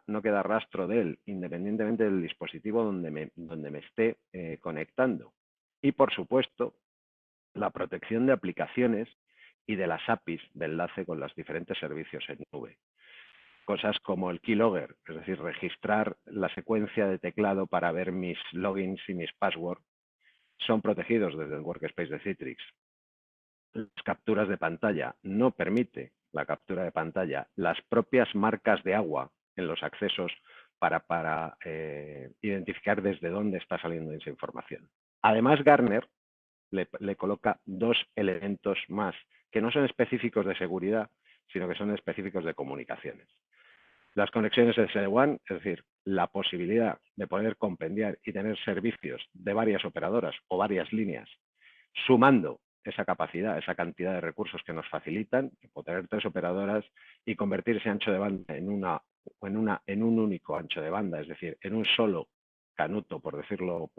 no queda rastro de él, independientemente del dispositivo donde me esté conectando. Y por supuesto, la protección de aplicaciones y de las APIs de enlace con los diferentes servicios en nube. Cosas como el keylogger, es decir, registrar la secuencia de teclado para ver mis logins y mis passwords, son protegidos desde el workspace de Citrix. Las capturas de pantalla, no permite la captura de pantalla. Las propias marcas de agua en los accesos para identificar desde dónde está saliendo esa información. Además, Gartner le coloca dos elementos más que no son específicos de seguridad, sino que son específicos de comunicaciones. Las conexiones SD-WAN, es decir, la posibilidad de poder compendiar y tener servicios de varias operadoras o varias líneas, sumando esa capacidad, esa cantidad de recursos que nos facilitan, tener 3 operadoras y convertir ese ancho de banda en un único ancho de banda, es decir, en un solo canuto, por decirlo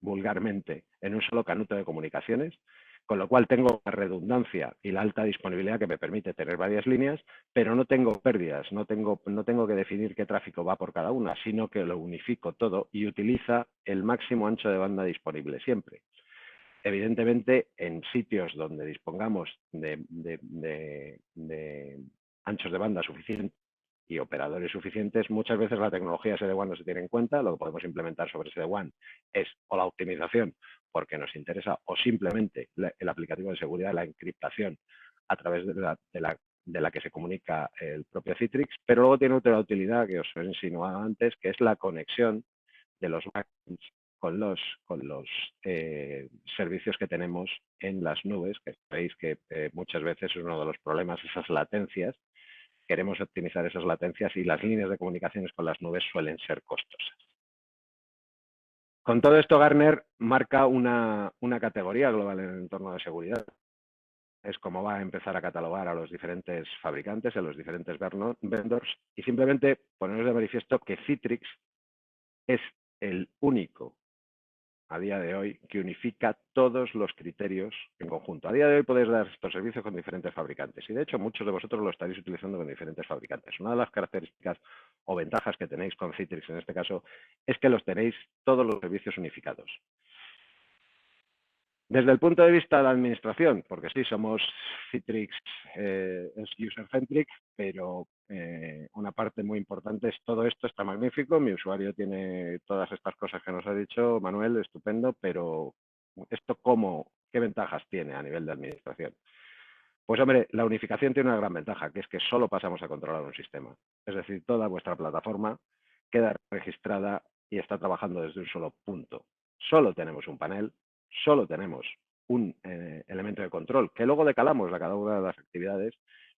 vulgarmente, en un solo canuto de comunicaciones, con lo cual tengo la redundancia y la alta disponibilidad que me permite tener varias líneas, pero no tengo pérdidas, no tengo que definir qué tráfico va por cada una, sino que lo unifico todo y utiliza el máximo ancho de banda disponible siempre. Evidentemente, en sitios donde dispongamos de anchos de banda suficientes y operadores suficientes, muchas veces la tecnología SD-WAN no se tiene en cuenta. Lo que podemos implementar sobre SD-WAN es o la optimización, porque nos interesa, o simplemente el aplicativo de seguridad, la encriptación a través de la que se comunica el propio Citrix, pero luego tiene otra utilidad que os he insinuado antes, que es la conexión de los backends con los servicios que tenemos en las nubes, que sabéis que muchas veces es uno de los problemas, esas latencias. Queremos optimizar esas latencias y las líneas de comunicaciones con las nubes suelen ser costosas. Con todo esto, Gartner marca una categoría global en el entorno de seguridad. Es como va a empezar a catalogar a los diferentes fabricantes, a los diferentes vendors, y simplemente ponernos de manifiesto que Citrix es el único a día de hoy que unifica todos los criterios en conjunto. A día de hoy podéis dar estos servicios con diferentes fabricantes y de hecho muchos de vosotros lo estaréis utilizando con diferentes fabricantes. Una de las características o ventajas que tenéis con Citrix en este caso es que los tenéis todos los servicios unificados. Desde el punto de vista de la administración, porque sí, somos Citrix, es user-centric, pero una parte muy importante es todo esto está magnífico, mi usuario tiene todas estas cosas que nos ha dicho Manuel, estupendo, pero esto ¿qué ventajas tiene a nivel de administración? Pues hombre, la unificación tiene una gran ventaja, que es que solo pasamos a controlar un sistema. Es decir, toda vuestra plataforma queda registrada y está trabajando desde un solo punto. Solo tenemos un panel, solo tenemos un elemento de control, que luego decalamos a cada una de las actividades,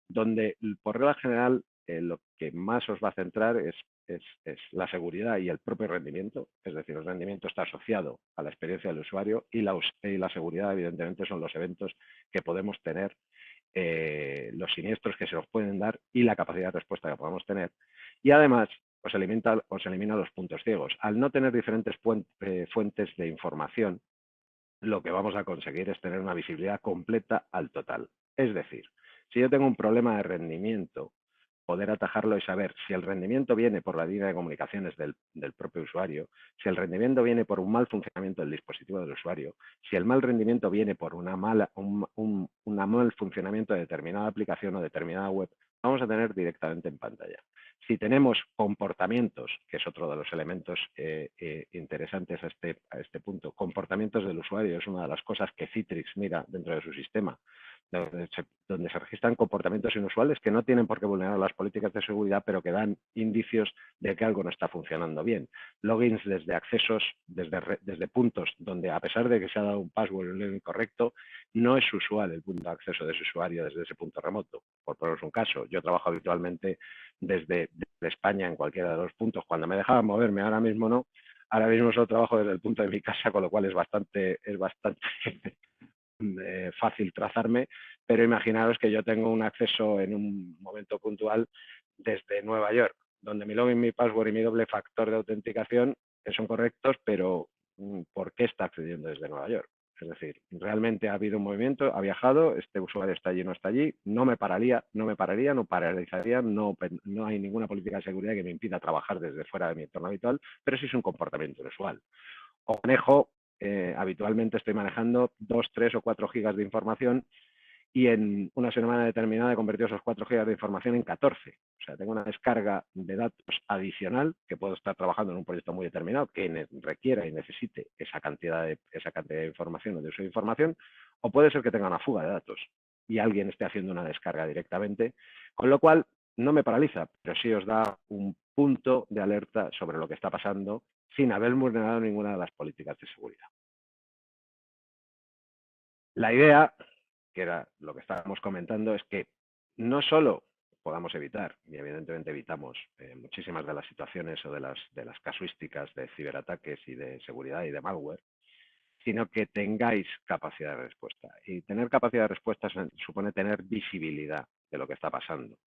donde por regla general lo que más os va a centrar es es la seguridad y el propio rendimiento, es decir, el rendimiento está asociado a la experiencia del usuario y la seguridad, evidentemente, son los eventos que podemos tener, los siniestros que se nos pueden dar y la capacidad de respuesta que podamos tener. Y además, os elimina los puntos ciegos. Al no tener diferentes fuentes de información, lo que vamos a conseguir es tener una visibilidad completa al total. Es decir, si yo tengo un problema de rendimiento, poder atajarlo y saber si el rendimiento viene por la línea de comunicaciones del propio usuario, si el rendimiento viene por un mal funcionamiento del dispositivo del usuario, si el mal rendimiento viene por un mal funcionamiento de determinada aplicación o determinada web, vamos a tener directamente en pantalla. Si tenemos comportamientos, que es otro de los elementos interesantes a este punto, comportamientos del usuario es una de las cosas que Citrix mira dentro de su sistema, donde se registran comportamientos inusuales que no tienen por qué vulnerar las políticas de seguridad, pero que dan indicios de que algo no está funcionando bien. Logins desde accesos, desde puntos donde, a pesar de que se ha dado un password incorrecto, no es usual el punto de acceso de ese usuario desde ese punto remoto. Por poneros un caso, yo trabajo habitualmente desde España en cualquiera de los puntos. Cuando me dejaban moverme, ahora mismo no. Ahora mismo solo trabajo desde el punto de mi casa, con lo cual es bastante fácil trazarme, pero imaginaros que yo tengo un acceso en un momento puntual desde Nueva York, donde mi login, mi password y mi doble factor de autenticación son correctos, pero ¿por qué está accediendo desde Nueva York? Es decir, realmente ha habido un movimiento, ha viajado, este usuario está allí, no está allí, no me paralizaría, no hay ninguna política de seguridad que me impida trabajar desde fuera de mi entorno habitual, pero sí es un comportamiento inusual. O manejo, habitualmente estoy manejando 2, 3 o 4 gigas de información y en una semana determinada he convertido esos 4 gigas de información en 14. O sea, tengo una descarga de datos adicional que puedo estar trabajando en un proyecto muy determinado que requiera y necesite esa cantidad de información o de uso de información, o puede ser que tenga una fuga de datos y alguien esté haciendo una descarga directamente, con lo cual no me paraliza, pero sí os da un punto de alerta sobre lo que está pasando sin haber vulnerado ninguna de las políticas de seguridad. La idea, que era lo que estábamos comentando, es que no solo podamos evitar, y evidentemente evitamos muchísimas de las situaciones o de las casuísticas de ciberataques y de seguridad y de malware, sino que tengáis capacidad de respuesta. Y tener capacidad de respuesta supone tener visibilidad de lo que está pasando.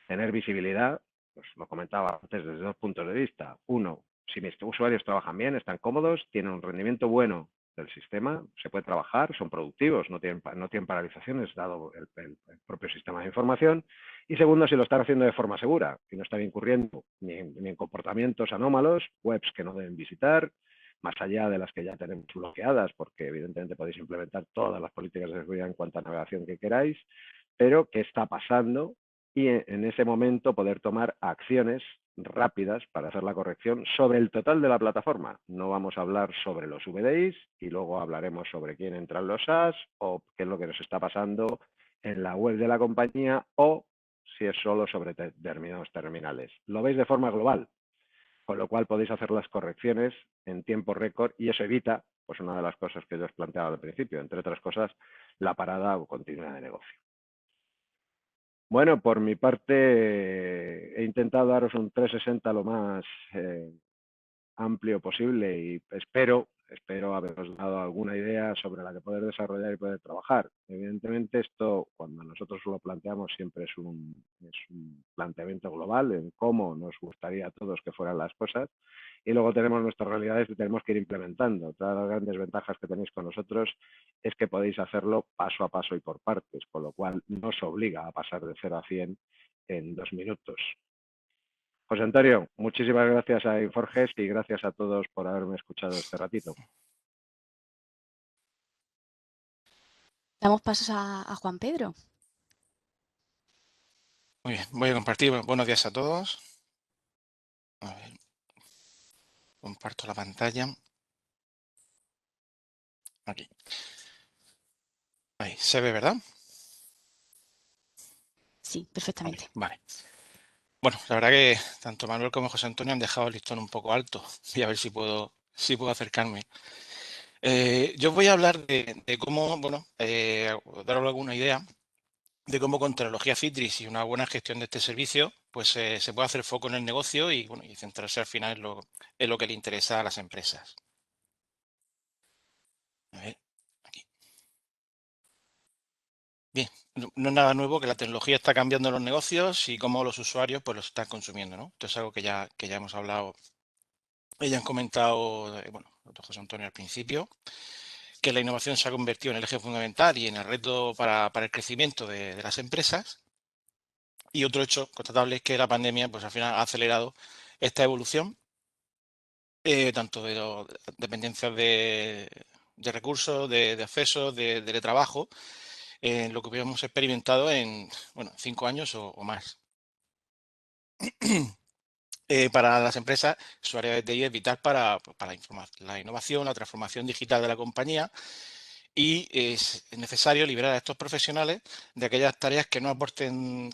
Tener visibilidad, pues lo comentaba antes desde 2 puntos de vista. Uno, si mis usuarios trabajan bien, están cómodos, tienen un rendimiento bueno del sistema, se puede trabajar, son productivos, no tienen paralizaciones dado el propio sistema de información. Y segundo, si lo están haciendo de forma segura, si no están incurriendo ni en comportamientos anómalos, webs que no deben visitar, más allá de las que ya tenemos bloqueadas, porque evidentemente podéis implementar todas las políticas de seguridad en cuanto a navegación que queráis, pero qué está pasando y en ese momento poder tomar acciones rápidas para hacer la corrección sobre el total de la plataforma. No vamos a hablar sobre los VDIs y luego hablaremos sobre quién entra en los SaaS o qué es lo que nos está pasando en la web de la compañía o si es solo sobre determinados terminales. Lo veis de forma global, con lo cual podéis hacer las correcciones en tiempo récord y eso evita, pues una de las cosas que yo os planteaba al principio, entre otras cosas, la parada o continua de negocio. Bueno, por mi parte he intentado daros un 360 lo más amplio posible y espero haberos dado alguna idea sobre la que poder desarrollar y poder trabajar. Evidentemente esto, cuando nosotros lo planteamos, siempre es un planteamiento global en cómo nos gustaría a todos que fueran las cosas y luego tenemos nuestras realidades que tenemos que ir implementando. Todas las grandes ventajas que tenéis con nosotros es que podéis hacerlo paso a paso y por partes, con lo cual no os obliga a pasar de 0 a 100 en 2 minutos. José Antonio, muchísimas gracias a Inforges y gracias a todos por haberme escuchado este ratito. Damos pasos a Juan Pedro. Muy bien, voy a compartir. Buenos días a todos. A ver, comparto la pantalla. Aquí. Ahí, se ve, ¿verdad? Sí, perfectamente. Vale. Bueno, la verdad que tanto Manuel como José Antonio han dejado el listón un poco alto. Voy a ver si puedo acercarme. Yo voy a hablar de cómo, bueno, daros alguna idea de cómo con tecnología Citrix y una buena gestión de este servicio pues se puede hacer foco en el negocio y, bueno, y centrarse al final en lo que le interesa a las empresas. A ver, aquí. Bien, no es nada nuevo que la tecnología está cambiando los negocios y cómo los usuarios pues los están consumiendo, ¿no? Esto es algo que ya hemos hablado, ya han comentado, bueno, el doctor José Antonio al principio, que la innovación se ha convertido en el eje fundamental y en el reto para el crecimiento de las empresas. Y otro hecho constatable es que la pandemia, pues al final ha acelerado esta evolución, tanto de dependencias de recursos, de acceso, de teletrabajo, en lo que hubiéramos experimentado en, bueno, 5 años o más. Para las empresas, su área de TI es vital para la innovación, la transformación digital de la compañía, y es necesario liberar a estos profesionales de aquellas tareas que no aporten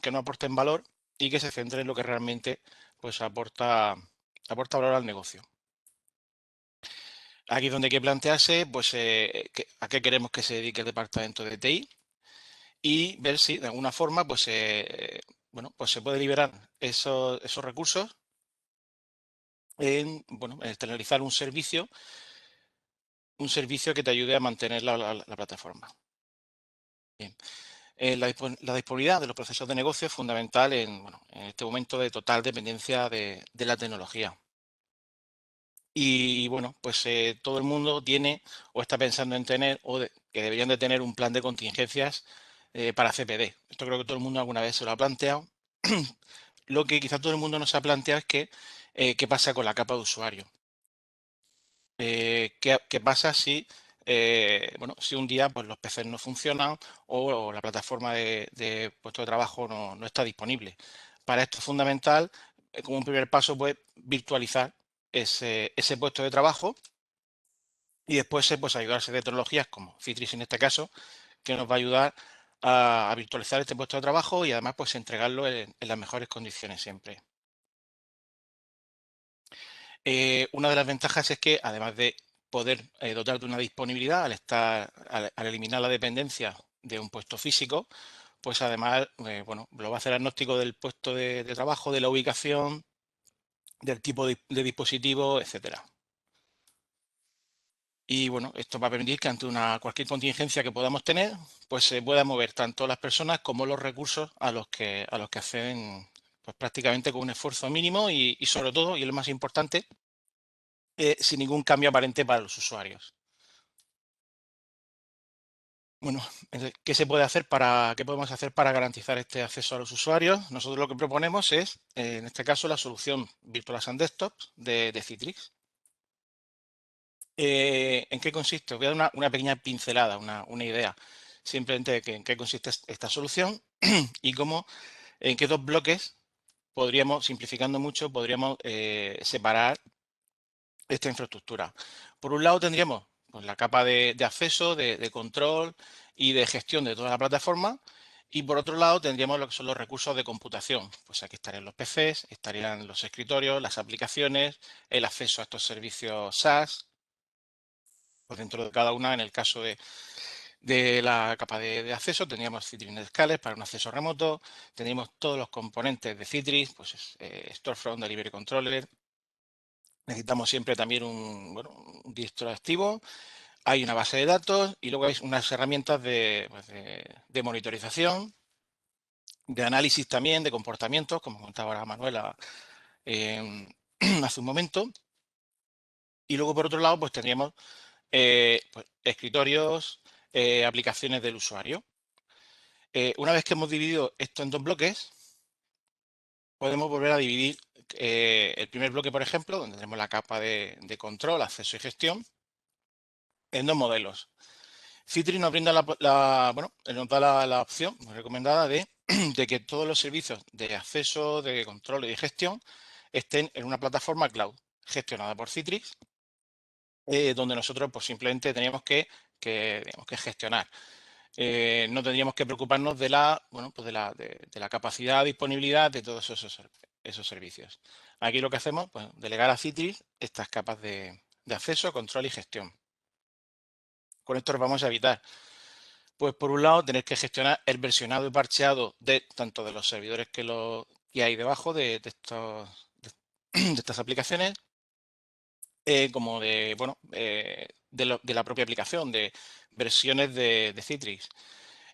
valor y que se centren en lo que realmente pues, aporta valor al negocio. Aquí es donde hay que plantearse pues, a qué queremos que se dedique el departamento de TI y ver si de alguna forma pues, bueno, pues se puede liberar esos recursos en, bueno, en externalizar un servicio que te ayude a mantener la plataforma. Bien. La disponibilidad de los procesos de negocio es fundamental en, bueno, en este momento de total dependencia de la tecnología. Y bueno, pues todo el mundo tiene o está pensando en tener que deberían de tener un plan de contingencias para CPD. Esto creo que todo el mundo alguna vez se lo ha planteado. Lo que quizás todo el mundo no se ha planteado es que qué pasa con la capa de usuario. ¿Qué pasa si, bueno, si un día pues, los PCs no funcionan o la plataforma de puesto de trabajo no está disponible? Para esto es fundamental, como un primer paso, pues, virtualizar ese puesto de trabajo y después pues, ayudarse de tecnologías como Citrix en este caso, que nos va a ayudar a virtualizar este puesto de trabajo y además pues, entregarlo en las mejores condiciones siempre. Una de las ventajas es que, además de poder dotar de una disponibilidad al eliminar la dependencia de un puesto físico, pues además, bueno, lo va a hacer agnóstico del puesto de trabajo, de la ubicación, del tipo de dispositivo, etcétera. Y bueno, esto va a permitir que ante cualquier contingencia que podamos tener, pues se pueda mover tanto las personas como los recursos a los que acceden pues prácticamente con un esfuerzo mínimo y sobre todo, y lo más importante, sin ningún cambio aparente para los usuarios. Bueno, ¿qué se puede hacer qué podemos hacer para garantizar este acceso a los usuarios? Nosotros lo que proponemos es, en este caso, la solución Virtual and Desktop de Citrix. ¿En qué consiste? Os voy a dar una pequeña pincelada, una idea, simplemente en qué consiste esta solución y en qué dos bloques podríamos, simplificando mucho, podríamos separar esta infraestructura. Por un lado tendríamos pues, la capa de acceso, de control y de gestión de toda la plataforma. Y por otro lado tendríamos lo que son los recursos de computación. Pues aquí estarían los PCs, estarían los escritorios, las aplicaciones, el acceso a estos servicios SaaS. Pues dentro de cada una, en el caso de la capa de acceso, tendríamos Citrix NetScaler para un acceso remoto. Tendríamos todos los componentes de Citrix, pues Storefront, Delivery Controller. Necesitamos siempre también un distro activo. Hay una base de datos y luego hay unas herramientas de monitorización, de análisis también, de comportamientos, como contaba ahora Manuela hace un momento. Y luego, por otro lado, pues tendríamos pues, escritorios, aplicaciones del usuario. Una vez que hemos dividido esto en dos bloques, podemos volver a dividir el primer bloque, por ejemplo, donde tenemos la capa de control, acceso y gestión, en dos modelos. Citrix nos brinda nos da la opción recomendada de que todos los servicios de acceso, de control y de gestión estén en una plataforma cloud gestionada por Citrix, donde nosotros pues, simplemente teníamos que gestionar. No tendríamos que preocuparnos de la capacidad, disponibilidad de todos esos servicios. Aquí lo que hacemos, pues, delegar a Citrix estas capas de acceso, control y gestión. Con esto vamos a evitar, pues por un lado, tener que gestionar el versionado y parcheado tanto de los servidores que que hay debajo de estas aplicaciones, como de, bueno, de la propia aplicación, de versiones de Citrix.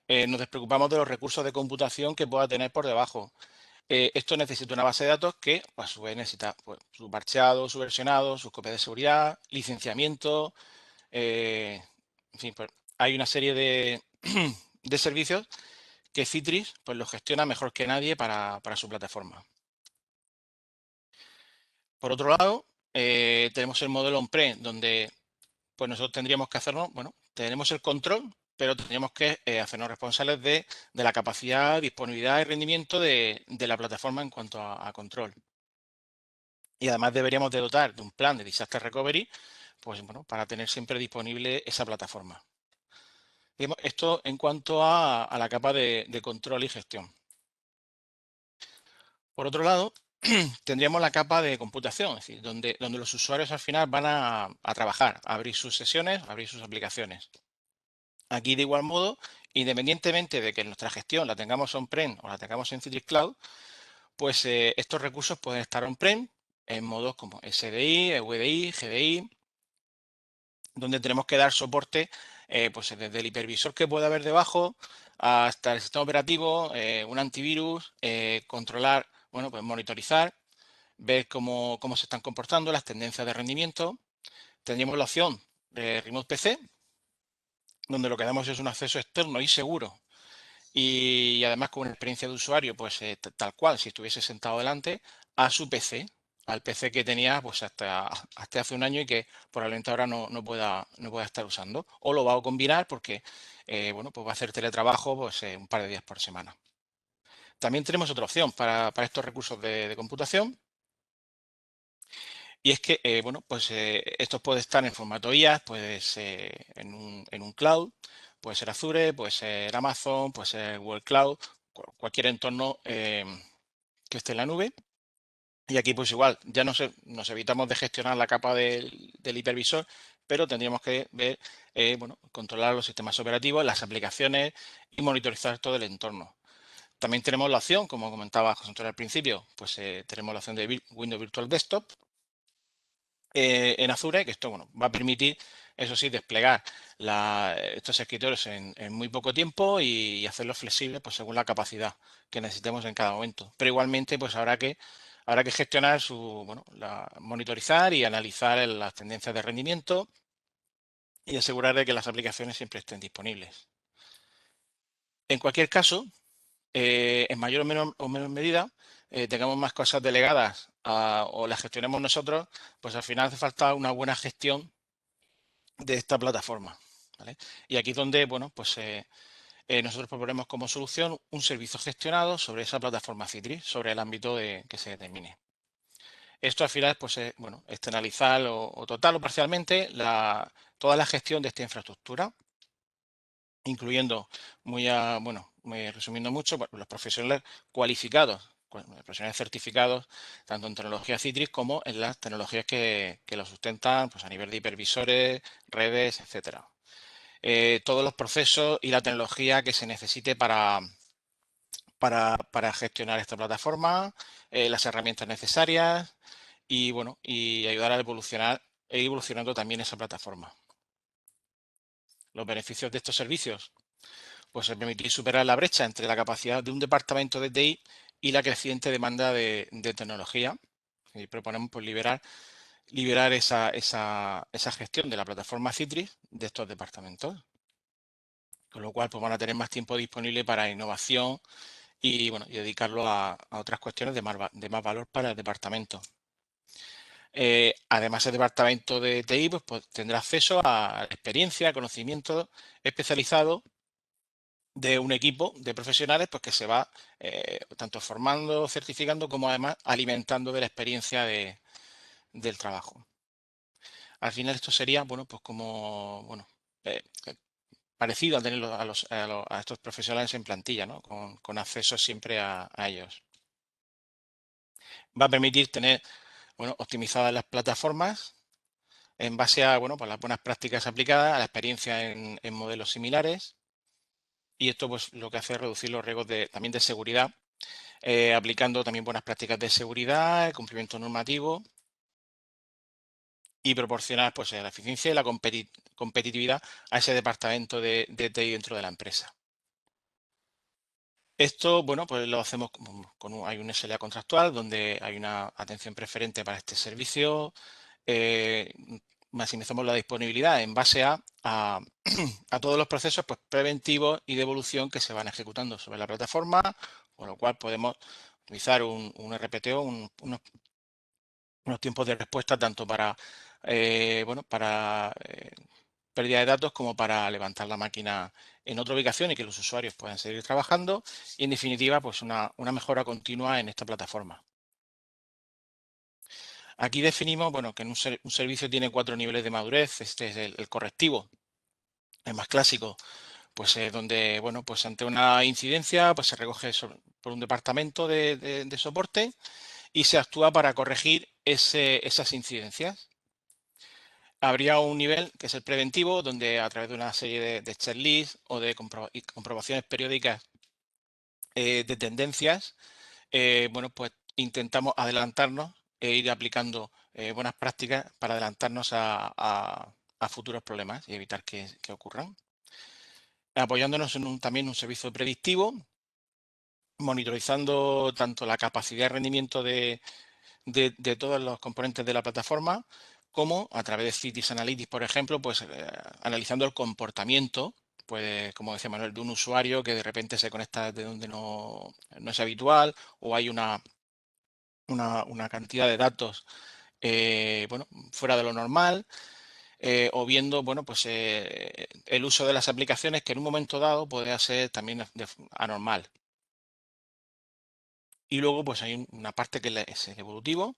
Nos despreocupamos de los recursos de computación que pueda tener por debajo. Esto necesita una base de datos que, a su vez, necesita pues, su parcheado, su versionado, sus copias de seguridad, licenciamiento, en fin, pues, hay una serie de, de servicios que Citrix pues, los gestiona mejor que nadie para su plataforma. Por otro lado, tenemos el modelo on-prem, donde pues nosotros tendríamos que hacernos, bueno, tenemos el control, pero tendríamos que hacernos responsables de la capacidad, disponibilidad y rendimiento de la plataforma en cuanto a control. Y además deberíamos de dotar de un plan de Disaster Recovery, pues bueno, para tener siempre disponible esa plataforma. Esto en cuanto a la capa de control y gestión. Por otro lado, tendríamos la capa de computación, es decir, donde los usuarios al final van a trabajar, a abrir sus sesiones, a abrir sus aplicaciones. Aquí, de igual modo, independientemente de que nuestra gestión la tengamos on-prem o la tengamos en Citrix Cloud, pues estos recursos pueden estar on-prem en modos como SDI, VDI, GDI, donde tenemos que dar soporte pues desde el hipervisor que puede haber debajo hasta el sistema operativo, un antivirus, controlar, bueno, pues monitorizar, ver cómo se están comportando las tendencias de rendimiento. Tendríamos la opción de Remote PC, donde lo que damos es un acceso externo y seguro y además con una experiencia de usuario, pues tal cual, si estuviese sentado delante, a su PC, al PC que tenía pues hasta hace un año y que probablemente ahora no pueda estar usando. O lo va a combinar porque, bueno, pues va a hacer teletrabajo pues, un par de días por semana. También tenemos otra opción para estos recursos de computación. Y es que, bueno, pues estos pueden estar en formato IaaS, pues en un cloud, puede ser Azure, puede ser Amazon, puede ser Google Cloud, cualquier entorno que esté en la nube. Y aquí pues igual, ya nos evitamos de gestionar la capa del hipervisor, pero tendríamos que ver, bueno, controlar los sistemas operativos, las aplicaciones y monitorizar todo el entorno. También tenemos la opción, como comentaba José Antonio al principio, pues tenemos la opción de Windows Virtual Desktop en Azure, que esto bueno, va a permitir, eso sí, desplegar estos escritorios en muy poco tiempo y hacerlos flexibles pues, según la capacidad que necesitemos en cada momento. Pero igualmente pues habrá que gestionar monitorizar y analizar las tendencias de rendimiento y asegurar de que las aplicaciones siempre estén disponibles. En cualquier caso, en mayor o menor medida, tengamos más cosas delegadas o las gestionemos nosotros, pues al final hace falta una buena gestión de esta plataforma. ¿Vale? Y aquí es donde, bueno, pues nosotros proponemos como solución un servicio gestionado sobre esa plataforma Citrix, sobre el ámbito que se determine. Esto al final, pues, bueno, externalizar o total o parcialmente toda la gestión de esta infraestructura, incluyendo resumiendo mucho, los profesionales cualificados, profesionales certificados, tanto en tecnología Citrix como en las tecnologías que lo sustentan pues, a nivel de hipervisores, redes, etcétera. Todos los procesos y la tecnología que se necesite para gestionar esta plataforma, las herramientas necesarias y, bueno, y ayudar a evolucionar e ir evolucionando también esa plataforma. Los beneficios de estos servicios, pues es permitir superar la brecha entre la capacidad de un departamento de TI y la creciente demanda de tecnología. Y proponemos pues, liberar esa gestión de la plataforma Citrix de estos departamentos. Con lo cual pues, van a tener más tiempo disponible para innovación y, bueno, y dedicarlo a otras cuestiones de más valor para el departamento. Además, el departamento de TI pues, tendrá acceso a experiencia, conocimiento especializado de un equipo de profesionales pues, que se va tanto formando, certificando, como además alimentando de la experiencia del trabajo. Al final esto sería, bueno, pues como, bueno, parecido a tener a estos profesionales en plantilla, ¿no? Con acceso siempre a ellos. Va a permitir tener, bueno, optimizadas las plataformas en base a, bueno, pues las buenas prácticas aplicadas, a la experiencia en modelos similares. Y esto, pues, lo que hace es reducir los riesgos también de seguridad aplicando también buenas prácticas de seguridad, el cumplimiento normativo y proporcionar pues, la eficiencia y la competitividad a ese departamento de TI dentro de la empresa. Esto, bueno, pues lo hacemos hay un SLA contractual donde hay una atención preferente para este servicio, maximizamos la disponibilidad en base a todos los procesos pues, preventivos y de evolución que se van ejecutando sobre la plataforma, con lo cual podemos utilizar un RPTO, unos tiempos de respuesta tanto para, pérdida de datos como para levantar la máquina en otra ubicación y que los usuarios puedan seguir trabajando y, en definitiva, pues una mejora continua en esta plataforma. Aquí definimos, bueno, que un servicio tiene 4 niveles de madurez. Este es el correctivo, el más clásico, pues donde, bueno, pues ante una incidencia, pues se recoge por un departamento de soporte y se actúa para corregir esas incidencias. Habría un nivel que es el preventivo, donde a través de una serie de checklists o de comprobaciones periódicas de tendencias, bueno, pues intentamos adelantarnos e ir aplicando buenas prácticas para adelantarnos a futuros problemas y evitar que ocurran. Apoyándonos en también un servicio predictivo, monitorizando tanto la capacidad y rendimiento de todos los componentes de la plataforma, como a través de Citrix Analytics, por ejemplo, pues analizando el comportamiento, pues como decía Manuel, de un usuario que de repente se conecta desde donde no es habitual, o hay una cantidad de datos bueno, fuera de lo normal, o viendo bueno, pues, el uso de las aplicaciones que en un momento dado puede ser también anormal. Y luego pues hay una parte que es el evolutivo,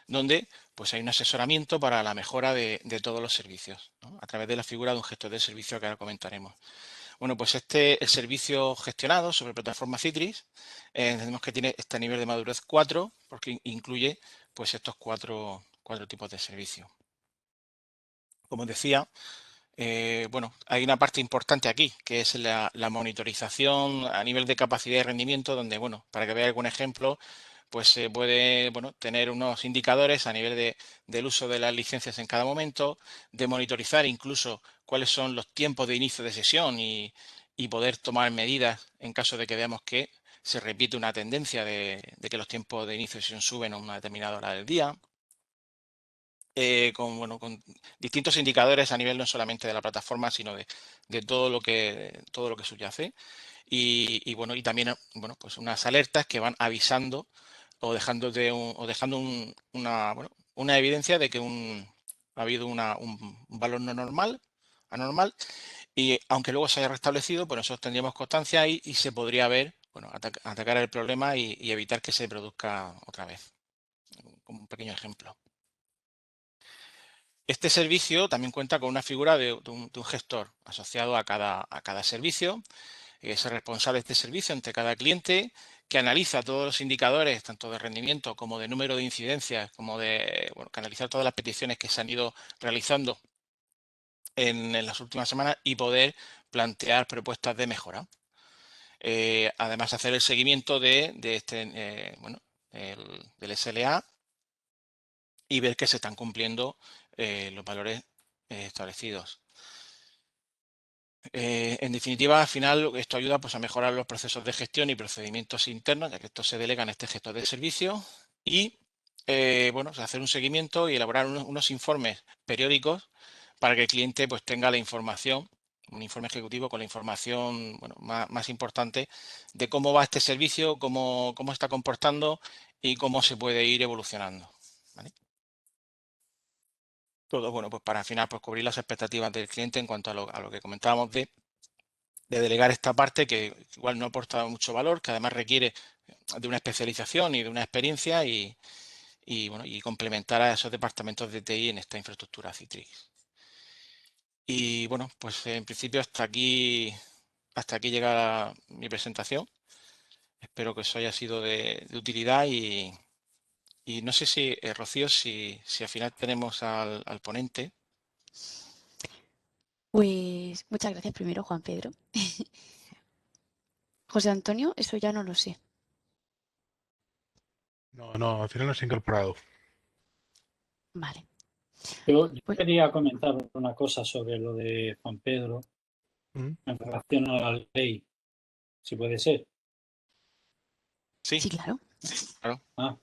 donde pues hay un asesoramiento para la mejora de todos los servicios, ¿no? A través de la figura de un gestor de servicio que ahora comentaremos. Bueno, pues el servicio gestionado sobre plataforma Citrix, entendemos que tiene este nivel de madurez 4, porque incluye pues estos cuatro tipos de servicio. Como decía, bueno, hay una parte importante aquí, que es la monitorización a nivel de capacidad y rendimiento, donde, bueno, para que veáis algún ejemplo, pues se puede, bueno, tener unos indicadores a nivel del uso de las licencias en cada momento, de monitorizar incluso cuáles son los tiempos de inicio de sesión y poder tomar medidas en caso de que veamos que se repite una tendencia de que los tiempos de inicio de sesión suben a una determinada hora del día. Con distintos indicadores a nivel no solamente de la plataforma, sino de todo lo que subyace. Y bueno, y también bueno, pues unas alertas que van avisando o dejando una evidencia de que ha habido un valor no normal, anormal, y aunque luego se haya restablecido, pues nosotros tendríamos constancia ahí y se podría ver, bueno, atacar el problema y evitar que se produzca otra vez, como un pequeño ejemplo. Este servicio también cuenta con una figura de un gestor asociado a cada servicio, que es el responsable de este servicio ante cada cliente, que analiza todos los indicadores, tanto de rendimiento como de número de incidencias, como que analiza todas las peticiones que se han ido realizando en las últimas semanas y poder plantear propuestas de mejora. Además, hacer el seguimiento del SLA y ver que se están cumpliendo los valores establecidos. En definitiva, al final, esto ayuda pues, a mejorar los procesos de gestión y procedimientos internos, ya que esto se delega en este gestor de servicio, y bueno, hacer un seguimiento y elaborar unos informes periódicos para que el cliente pues, tenga la información, un informe ejecutivo con la información bueno, más importante de cómo va este servicio, cómo está comportando y cómo se puede ir evolucionando. ¿Vale? Todo, bueno, pues para al final pues, cubrir las expectativas del cliente en cuanto a lo que comentábamos de delegar esta parte que igual no aporta mucho valor, que además requiere de una especialización y de una experiencia y bueno, y complementar a esos departamentos de TI en esta infraestructura Citrix. Y bueno, pues en principio hasta aquí llega mi presentación. Espero que eso haya sido de utilidad y no sé si, Rocío, si al final tenemos al ponente. Pues muchas gracias primero, Juan Pedro. José Antonio, eso ya no lo sé. No, al final no se ha incorporado. Vale. Yo Pues quería comentar una cosa sobre lo de Juan Pedro Mm. en relación a la ley, si puede ser. Sí, sí, claro. claro. Ah,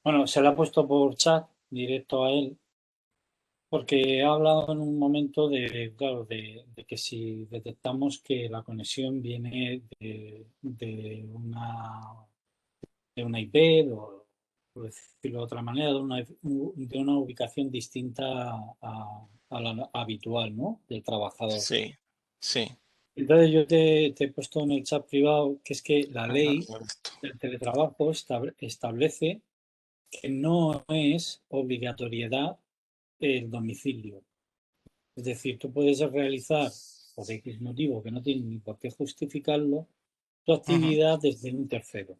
bueno, se le ha puesto por chat directo a él, porque ha hablado en un momento claro, de que si detectamos que la conexión viene de una IP, o por decirlo de otra manera, de una ubicación distinta a la habitual, ¿no? Del trabajador. Sí, sí. Entonces yo te he puesto en el chat privado que es que la Ah, ley correcto. del teletrabajo establece que no es obligatoriedad el domicilio. Es decir, tú puedes realizar, por X motivo que no tiene ni por qué justificarlo, tu Ujú, actividad desde un tercero.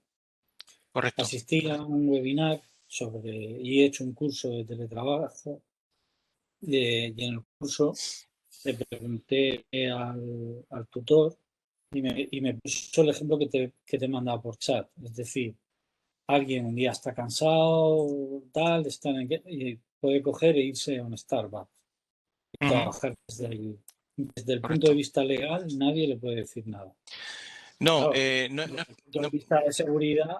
correcto. Asistí a un webinar y he hecho un curso de teletrabajo, y en el curso le pregunté al tutor y me puso el ejemplo que te he mandado por chat. Es decir, alguien un día está cansado, tal, y puede coger e irse a un Starbucks y Ujú, trabajar desde allí. Desde el punto de correcto. vista legal, nadie le puede decir nada. No, Claro, no, desde el punto de no, vista de seguridad,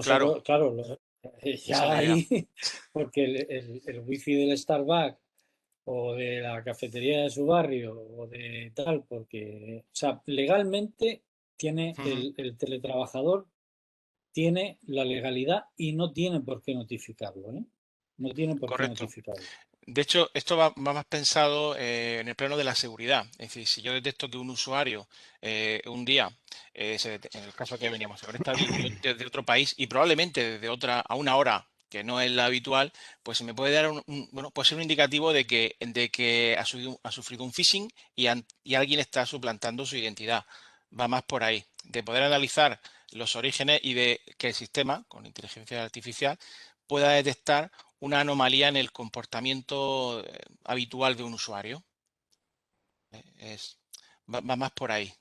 claro, nosotros, claro, esa es ya la idea. ahí, porque el wifi del Starbucks o de la cafetería de su barrio o de tal, porque, o sea, legalmente tiene Ujú, el teletrabajador tiene la legalidad y no tiene por qué notificarlo, ¿eh? No tiene por qué correcto. notificarlo. De hecho, esto va más pensado en el plano de la seguridad. Es decir, si yo detecto que un usuario un día, en el caso que veníamos, se conecta desde otro país y probablemente desde otra a una hora que no es la habitual, pues se me puede dar bueno, puede ser un indicativo de que ha sufrido un phishing y alguien está suplantando su identidad. Va más por ahí, de poder analizar los orígenes y de que el sistema, con inteligencia artificial, pueda detectar una anomalía en el comportamiento habitual de un usuario. Es, va más por ahí.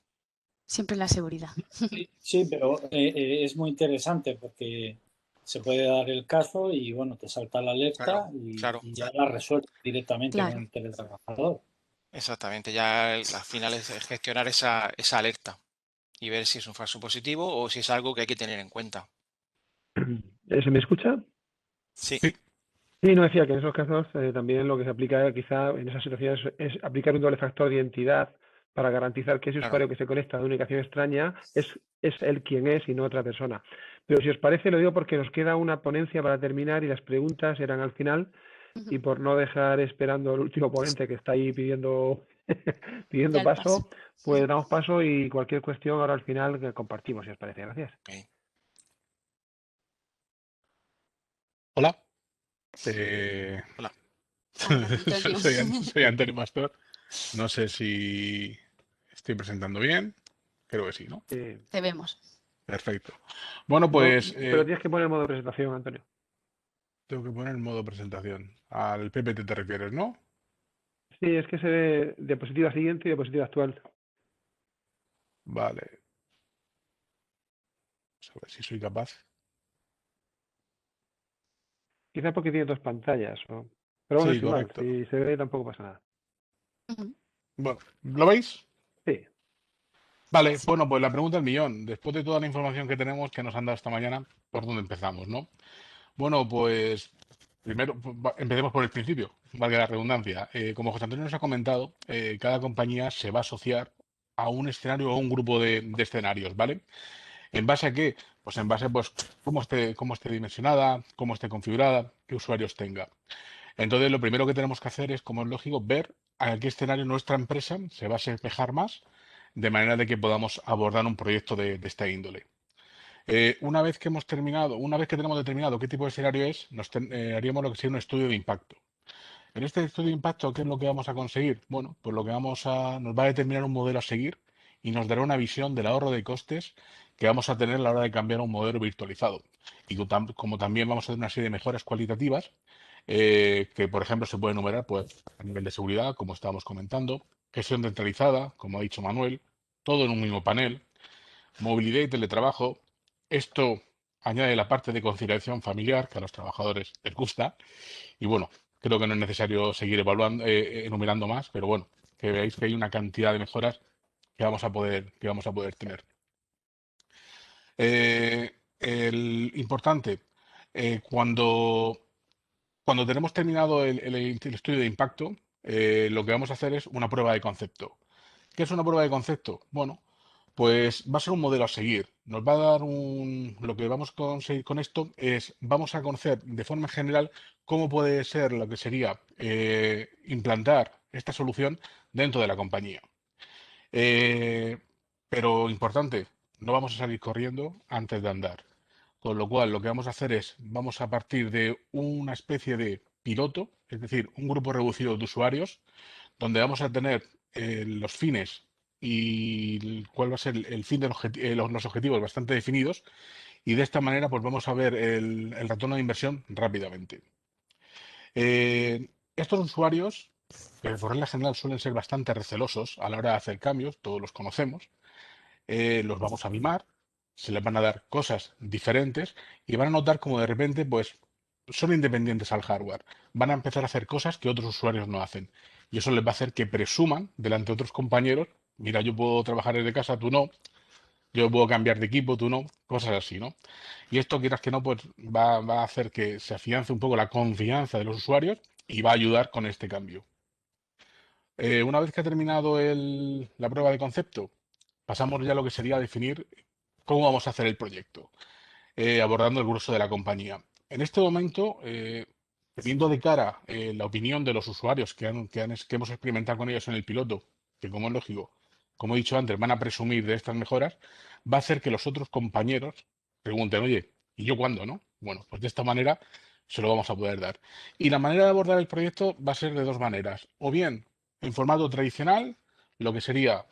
Siempre la seguridad. Sí, sí, pero es muy interesante porque se puede dar el caso y bueno, te salta la Claro, alerta claro, y ya la resuelves directamente con Claro. el teletrabajador. exactamente. Ya al final es gestionar esa alerta y ver si es un falso positivo o si es algo que hay que tener en cuenta. ¿Se me escucha? Sí, Sí, Sí, no decía que en esos casos también lo que se aplica quizá en esas situaciones es aplicar un doble factor de identidad para garantizar que ese claro. usuario que se conecta de una ubicación extraña es él quien es y no otra persona. Pero si os parece, lo digo porque nos queda una ponencia para terminar y las preguntas eran al final y Ujú. por no dejar esperando al último ponente que está ahí pidiendo, Ya pidiendo el paso. paso, pues damos paso y cualquier cuestión ahora al final que compartimos, si os parece. Gracias. Ok. hola. Eh, Hola. Hola, Antonio. soy Antonio Pastor. No sé si estoy presentando bien. Creo que sí, ¿no? Te vemos. Perfecto. Bueno, No, pues pero tienes que poner el modo de presentación, Antonio. tengo que poner el modo presentación. Al PPT te refieres, ¿no? Sí, es que se ve diapositiva siguiente y diapositiva actual. Vale. Vamos a ver si soy capaz. Quizás porque tiene dos pantallas. Pero bueno, Sí, es igual. correcto. Si se ve, tampoco pasa nada. Ujú. Bueno, ¿lo veis? Sí. Vale, Sí. bueno, pues la pregunta del millón. Después de toda la información que tenemos que nos han dado esta mañana, ¿por dónde empezamos, no? Bueno, pues primero empecemos por el principio, valga la redundancia. Como José Antonio nos ha comentado, cada compañía se va a asociar a un escenario o a un grupo de escenarios, ¿vale? ¿En base a qué? Pues en base, pues, cómo esté dimensionada, cómo esté configurada, qué usuarios tenga. Entonces, lo primero que tenemos que hacer es, como es lógico, ver a qué escenario nuestra empresa se va a asemejar más, de manera de que podamos abordar un proyecto de esta índole. Una vez que tenemos determinado qué tipo de escenario es, haríamos lo que sería un estudio de impacto. En este estudio de impacto, ¿qué es lo que vamos a conseguir? Bueno, pues nos va a determinar un modelo a seguir y nos dará una visión del ahorro de costes que vamos a tener a la hora de cambiar a un modelo virtualizado. Y como también vamos a tener una serie de mejoras cualitativas, que por ejemplo se puede enumerar pues, a nivel de seguridad, como estábamos comentando, gestión centralizada, como ha dicho Manuel, todo en un mismo panel, movilidad y teletrabajo. Esto añade la parte de conciliación familiar, que a los trabajadores les gusta. Y bueno, creo que no es necesario seguir evaluando, enumerando más, pero bueno, que veáis que hay una cantidad de mejoras que vamos a poder tener. El importante, cuando tenemos terminado el estudio de impacto, lo que vamos a hacer es una prueba de concepto. ¿Qué es una prueba de concepto? Bueno, pues va a ser un modelo a seguir. Nos va a dar lo que vamos a conseguir con esto es, vamos a conocer de forma general cómo puede ser lo que sería implantar esta solución dentro de la compañía. Eh, pero importante, no vamos a salir corriendo antes de andar. Con lo cual, lo que vamos a hacer es, vamos a partir de una especie de piloto, es decir, un grupo reducido de usuarios, donde vamos a tener los fines y cuál va a ser el fin de los objetivos bastante definidos, y de esta manera pues vamos a ver el retorno de inversión rápidamente. Estos usuarios, que por regla general suelen ser bastante recelosos a la hora de hacer cambios, todos los conocemos, los vamos a mimar, se les van a dar cosas diferentes y van a notar como de repente, pues, son independientes al hardware. Van a empezar a hacer cosas que otros usuarios no hacen. Y eso les va a hacer que presuman delante de otros compañeros, mira, yo puedo trabajar desde casa, tú no, yo puedo cambiar de equipo, tú no, cosas así, ¿no? Y esto, quieras que no, pues va a hacer que se afiance un poco la confianza de los usuarios y va a ayudar con este cambio. Una vez que ha terminado la prueba de concepto, pasamos ya a lo que sería definir cómo vamos a hacer el proyecto, abordando el grueso de la compañía. En este momento, teniendo de cara la opinión de los usuarios que hemos experimentado con ellos en el piloto, que como es lógico, como he dicho antes, van a presumir de estas mejoras, va a hacer que los otros compañeros pregunten, oye, ¿y yo cuándo, no? Bueno, pues de esta manera se lo vamos a poder dar. Y la manera de abordar el proyecto va a ser de dos maneras. O bien en formato tradicional, lo que sería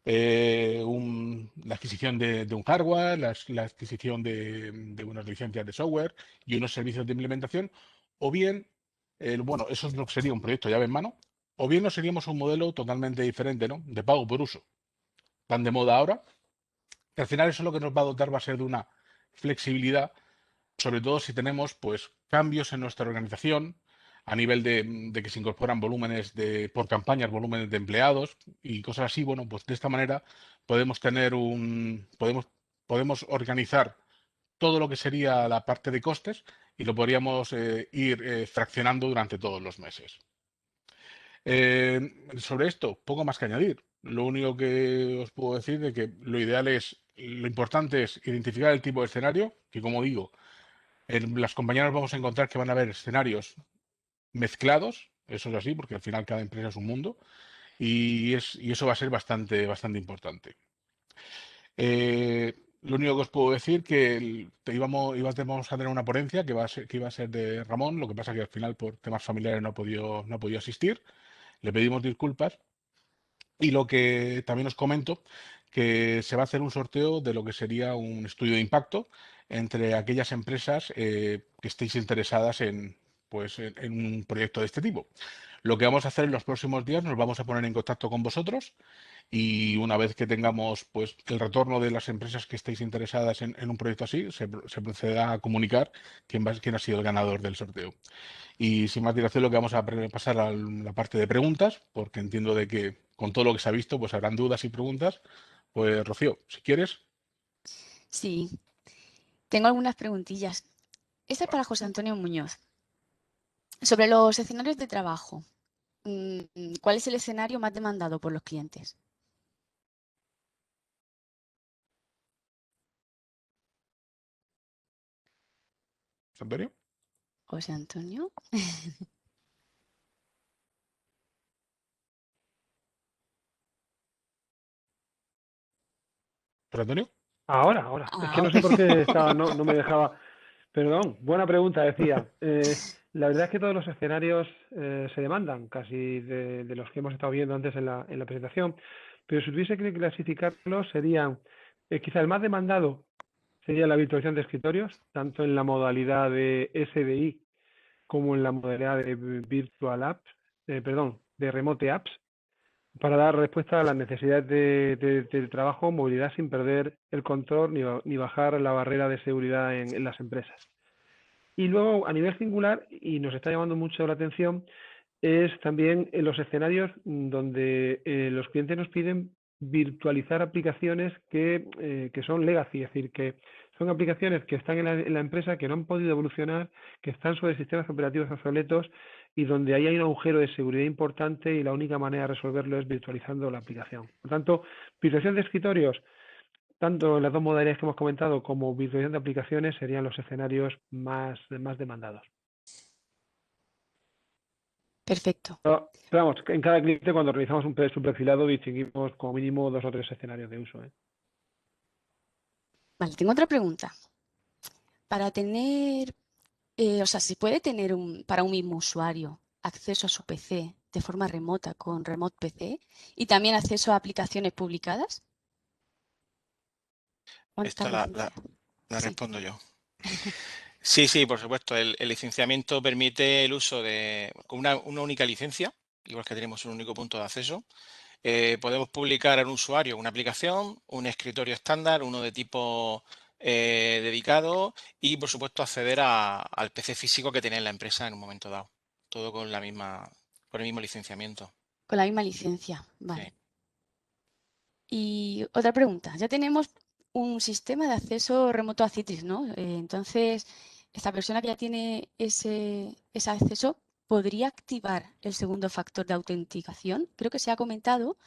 la adquisición de un hardware, la adquisición de unas licencias de software y unos servicios de implementación, o bien, bueno, eso es lo que sería un proyecto llave en mano, o bien nos seríamos un modelo totalmente diferente, ¿no? De pago por uso, tan de moda ahora, que al final eso lo que nos va a dotar va a ser de una flexibilidad, sobre todo si tenemos pues cambios en nuestra organización a nivel de que se incorporan volúmenes por campañas, volúmenes de empleados y cosas así. Bueno, pues de esta manera podemos tener podemos organizar todo lo que sería la parte de costes y lo podríamos ir fraccionando durante todos los meses. Sobre esto, poco más que añadir. Lo único que os puedo decir de que lo importante es identificar el tipo de escenario, que como digo, en las compañías vamos a encontrar que van a haber escenarios mezclados, eso es así, porque al final cada empresa es un mundo, y eso va a ser bastante importante. Lo único que os puedo decir que íbamos a tener una ponencia que iba a ser de Ramón, lo que pasa que al final por temas familiares no ha podido asistir, le pedimos disculpas, y lo que también os comento, que se va a hacer un sorteo de lo que sería un estudio de impacto entre aquellas empresas que estéis interesadas en un proyecto de este tipo. Lo que vamos a hacer en los próximos días, nos vamos a poner en contacto con vosotros y una vez que tengamos pues, el retorno de las empresas que estéis interesadas en un proyecto así, se procederá a comunicar quién ha sido el ganador del sorteo. Y sin más dilación, lo que vamos a pasar a la parte de preguntas, porque entiendo de que con todo lo que se ha visto, pues habrán dudas y preguntas. Pues Rocío, si quieres. Sí, tengo algunas preguntillas. Esta es para José Antonio Muñoz. Sobre los escenarios de trabajo, ¿cuál es el escenario más demandado por los clientes? Antonio. José Antonio. ¿José Antonio? Ahora. Es que no sé por qué no me dejaba. Perdón, buena pregunta, decía. La verdad es que todos los escenarios se demandan, casi de los que hemos estado viendo antes en la presentación, pero si tuviese que clasificarlos serían, quizá el más demandado sería la virtualización de escritorios, tanto en la modalidad de SDI como en la modalidad de Virtual Apps, de Remote Apps. para dar respuesta a las necesidades del trabajo, movilidad sin perder el control ni bajar la barrera de seguridad en las empresas. Y luego, a nivel singular, y nos está llamando mucho la atención, es también en los escenarios donde los clientes nos piden virtualizar aplicaciones que son legacy, es decir, que son aplicaciones que están en la empresa, que no han podido evolucionar, que están sobre sistemas operativos obsoletos y donde ahí hay un agujero de seguridad importante y la única manera de resolverlo es virtualizando la aplicación. Por tanto, virtualización de escritorios, tanto en las dos modalidades que hemos comentado como virtualización de aplicaciones, serían los escenarios más demandados. Perfecto. Pero vamos, en cada cliente cuando realizamos un perfilado distinguimos como mínimo 2 o 3 escenarios de uso. Vale, tengo otra pregunta. Para tener, o sea, ¿se puede tener para un mismo usuario acceso a su PC de forma remota con Remote PC y también acceso a aplicaciones publicadas? ¿Cuántas Esta la licencias? Sí. respondo yo. Sí, por supuesto. El licenciamiento permite el uso de con una única licencia, igual que tenemos un único punto de acceso. Podemos publicar a un usuario una aplicación, un escritorio estándar, uno de tipo dedicado y, por supuesto, acceder al PC físico que tiene la empresa en un momento dado. Todo con con el mismo licenciamiento. Con la misma licencia, Sí. vale. Y otra pregunta, ya tenemos un sistema de acceso remoto a Citrix, ¿no? Entonces, esta persona que ya tiene ese acceso podría activar el segundo factor de autenticación. Creo que se ha comentado,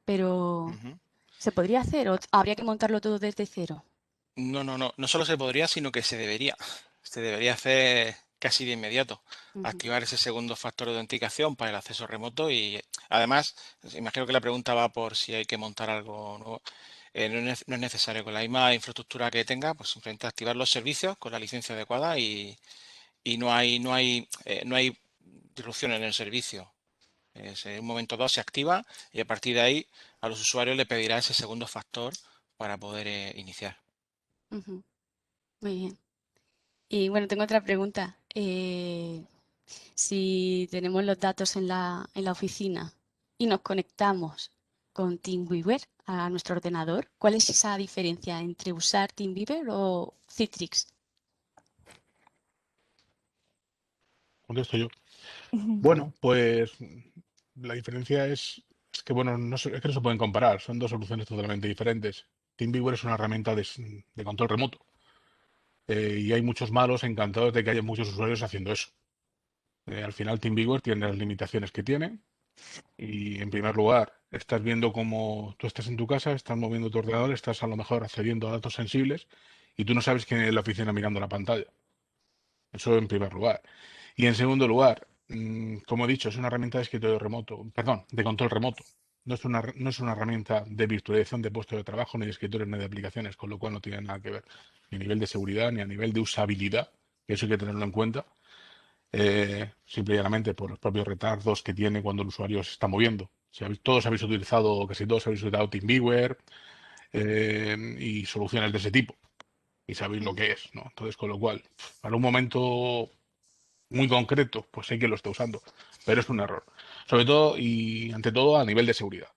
pero Ujú. ¿se podría hacer o habría que montarlo todo desde cero? No solo se podría, sino que se debería. Se debería hacer casi de inmediato. Ujú. Activar ese segundo factor de autenticación para el acceso remoto y además, imagino que la pregunta va por si hay que montar algo nuevo. No es necesario. Con la misma infraestructura que tenga, pues simplemente activar los servicios con la licencia adecuada y no hay disrupción en el servicio. En un momento dado se activa y a partir de ahí a los usuarios le pedirá ese segundo factor para poder iniciar. Ujú. Muy bien. Y bueno, tengo otra pregunta. Si tenemos los datos en la oficina y nos conectamos con TeamViewer a nuestro ordenador, ¿cuál es esa diferencia entre usar TeamViewer o Citrix? Contesto yo. Bueno, pues la diferencia es que, bueno, es que no se pueden comparar, son dos soluciones totalmente diferentes. TeamViewer es una herramienta de control remoto y hay muchos malos encantados de que haya muchos usuarios haciendo eso. Al final, TeamViewer tiene las limitaciones que tiene y, en primer lugar, estás viendo cómo tú estás en tu casa, estás moviendo tu ordenador, estás a lo mejor accediendo a datos sensibles y tú no sabes quién es en la oficina mirando la pantalla. Eso en primer lugar. Y en segundo lugar, como he dicho, es una herramienta de escritorio remoto, perdón, de control remoto. No es una herramienta de virtualización de puestos de trabajo, ni de escritorios, ni de aplicaciones, con lo cual no tiene nada que ver ni a nivel de seguridad, ni a nivel de usabilidad, que eso hay que tenerlo en cuenta, simple y llanamente por los propios retardos que tiene cuando el usuario se está moviendo. Si todos habéis utilizado, casi todos habéis utilizado TeamViewer y soluciones de ese tipo, y sabéis lo que es, ¿no? Entonces, con lo cual, para un momento muy concreto, pues hay que lo esté usando, pero es un error. Sobre todo y ante todo a nivel de seguridad.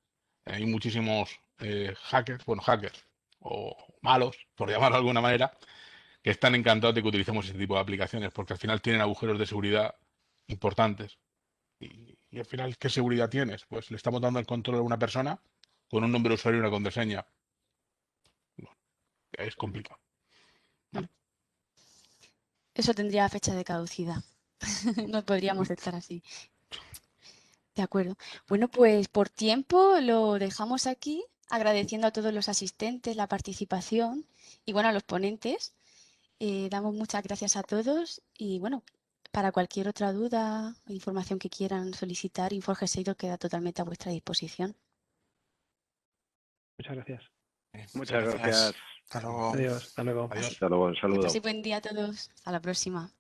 Hay muchísimos hackers o malos, por llamarlo de alguna manera, que están encantados de que utilicemos este tipo de aplicaciones, porque al final tienen agujeros de seguridad importantes. Y al final, ¿qué seguridad tienes? Pues le estamos dando el control a una persona con un nombre de usuario y una contraseña. Bueno, es complicado. ¿Vale? Eso tendría fecha de caducidad. No podríamos estar así. De acuerdo. Bueno, pues por tiempo lo dejamos aquí, agradeciendo a todos los asistentes la participación y bueno, a los ponentes. Damos muchas gracias a todos y bueno, para cualquier otra duda o información que quieran solicitar, Inforge Seidor queda totalmente a vuestra disposición. Muchas gracias. Muchas gracias. Hasta luego. Adiós. Hasta luego. Adiós. Hasta luego, un Que saludo. paséis buen día a todos. Hasta la próxima.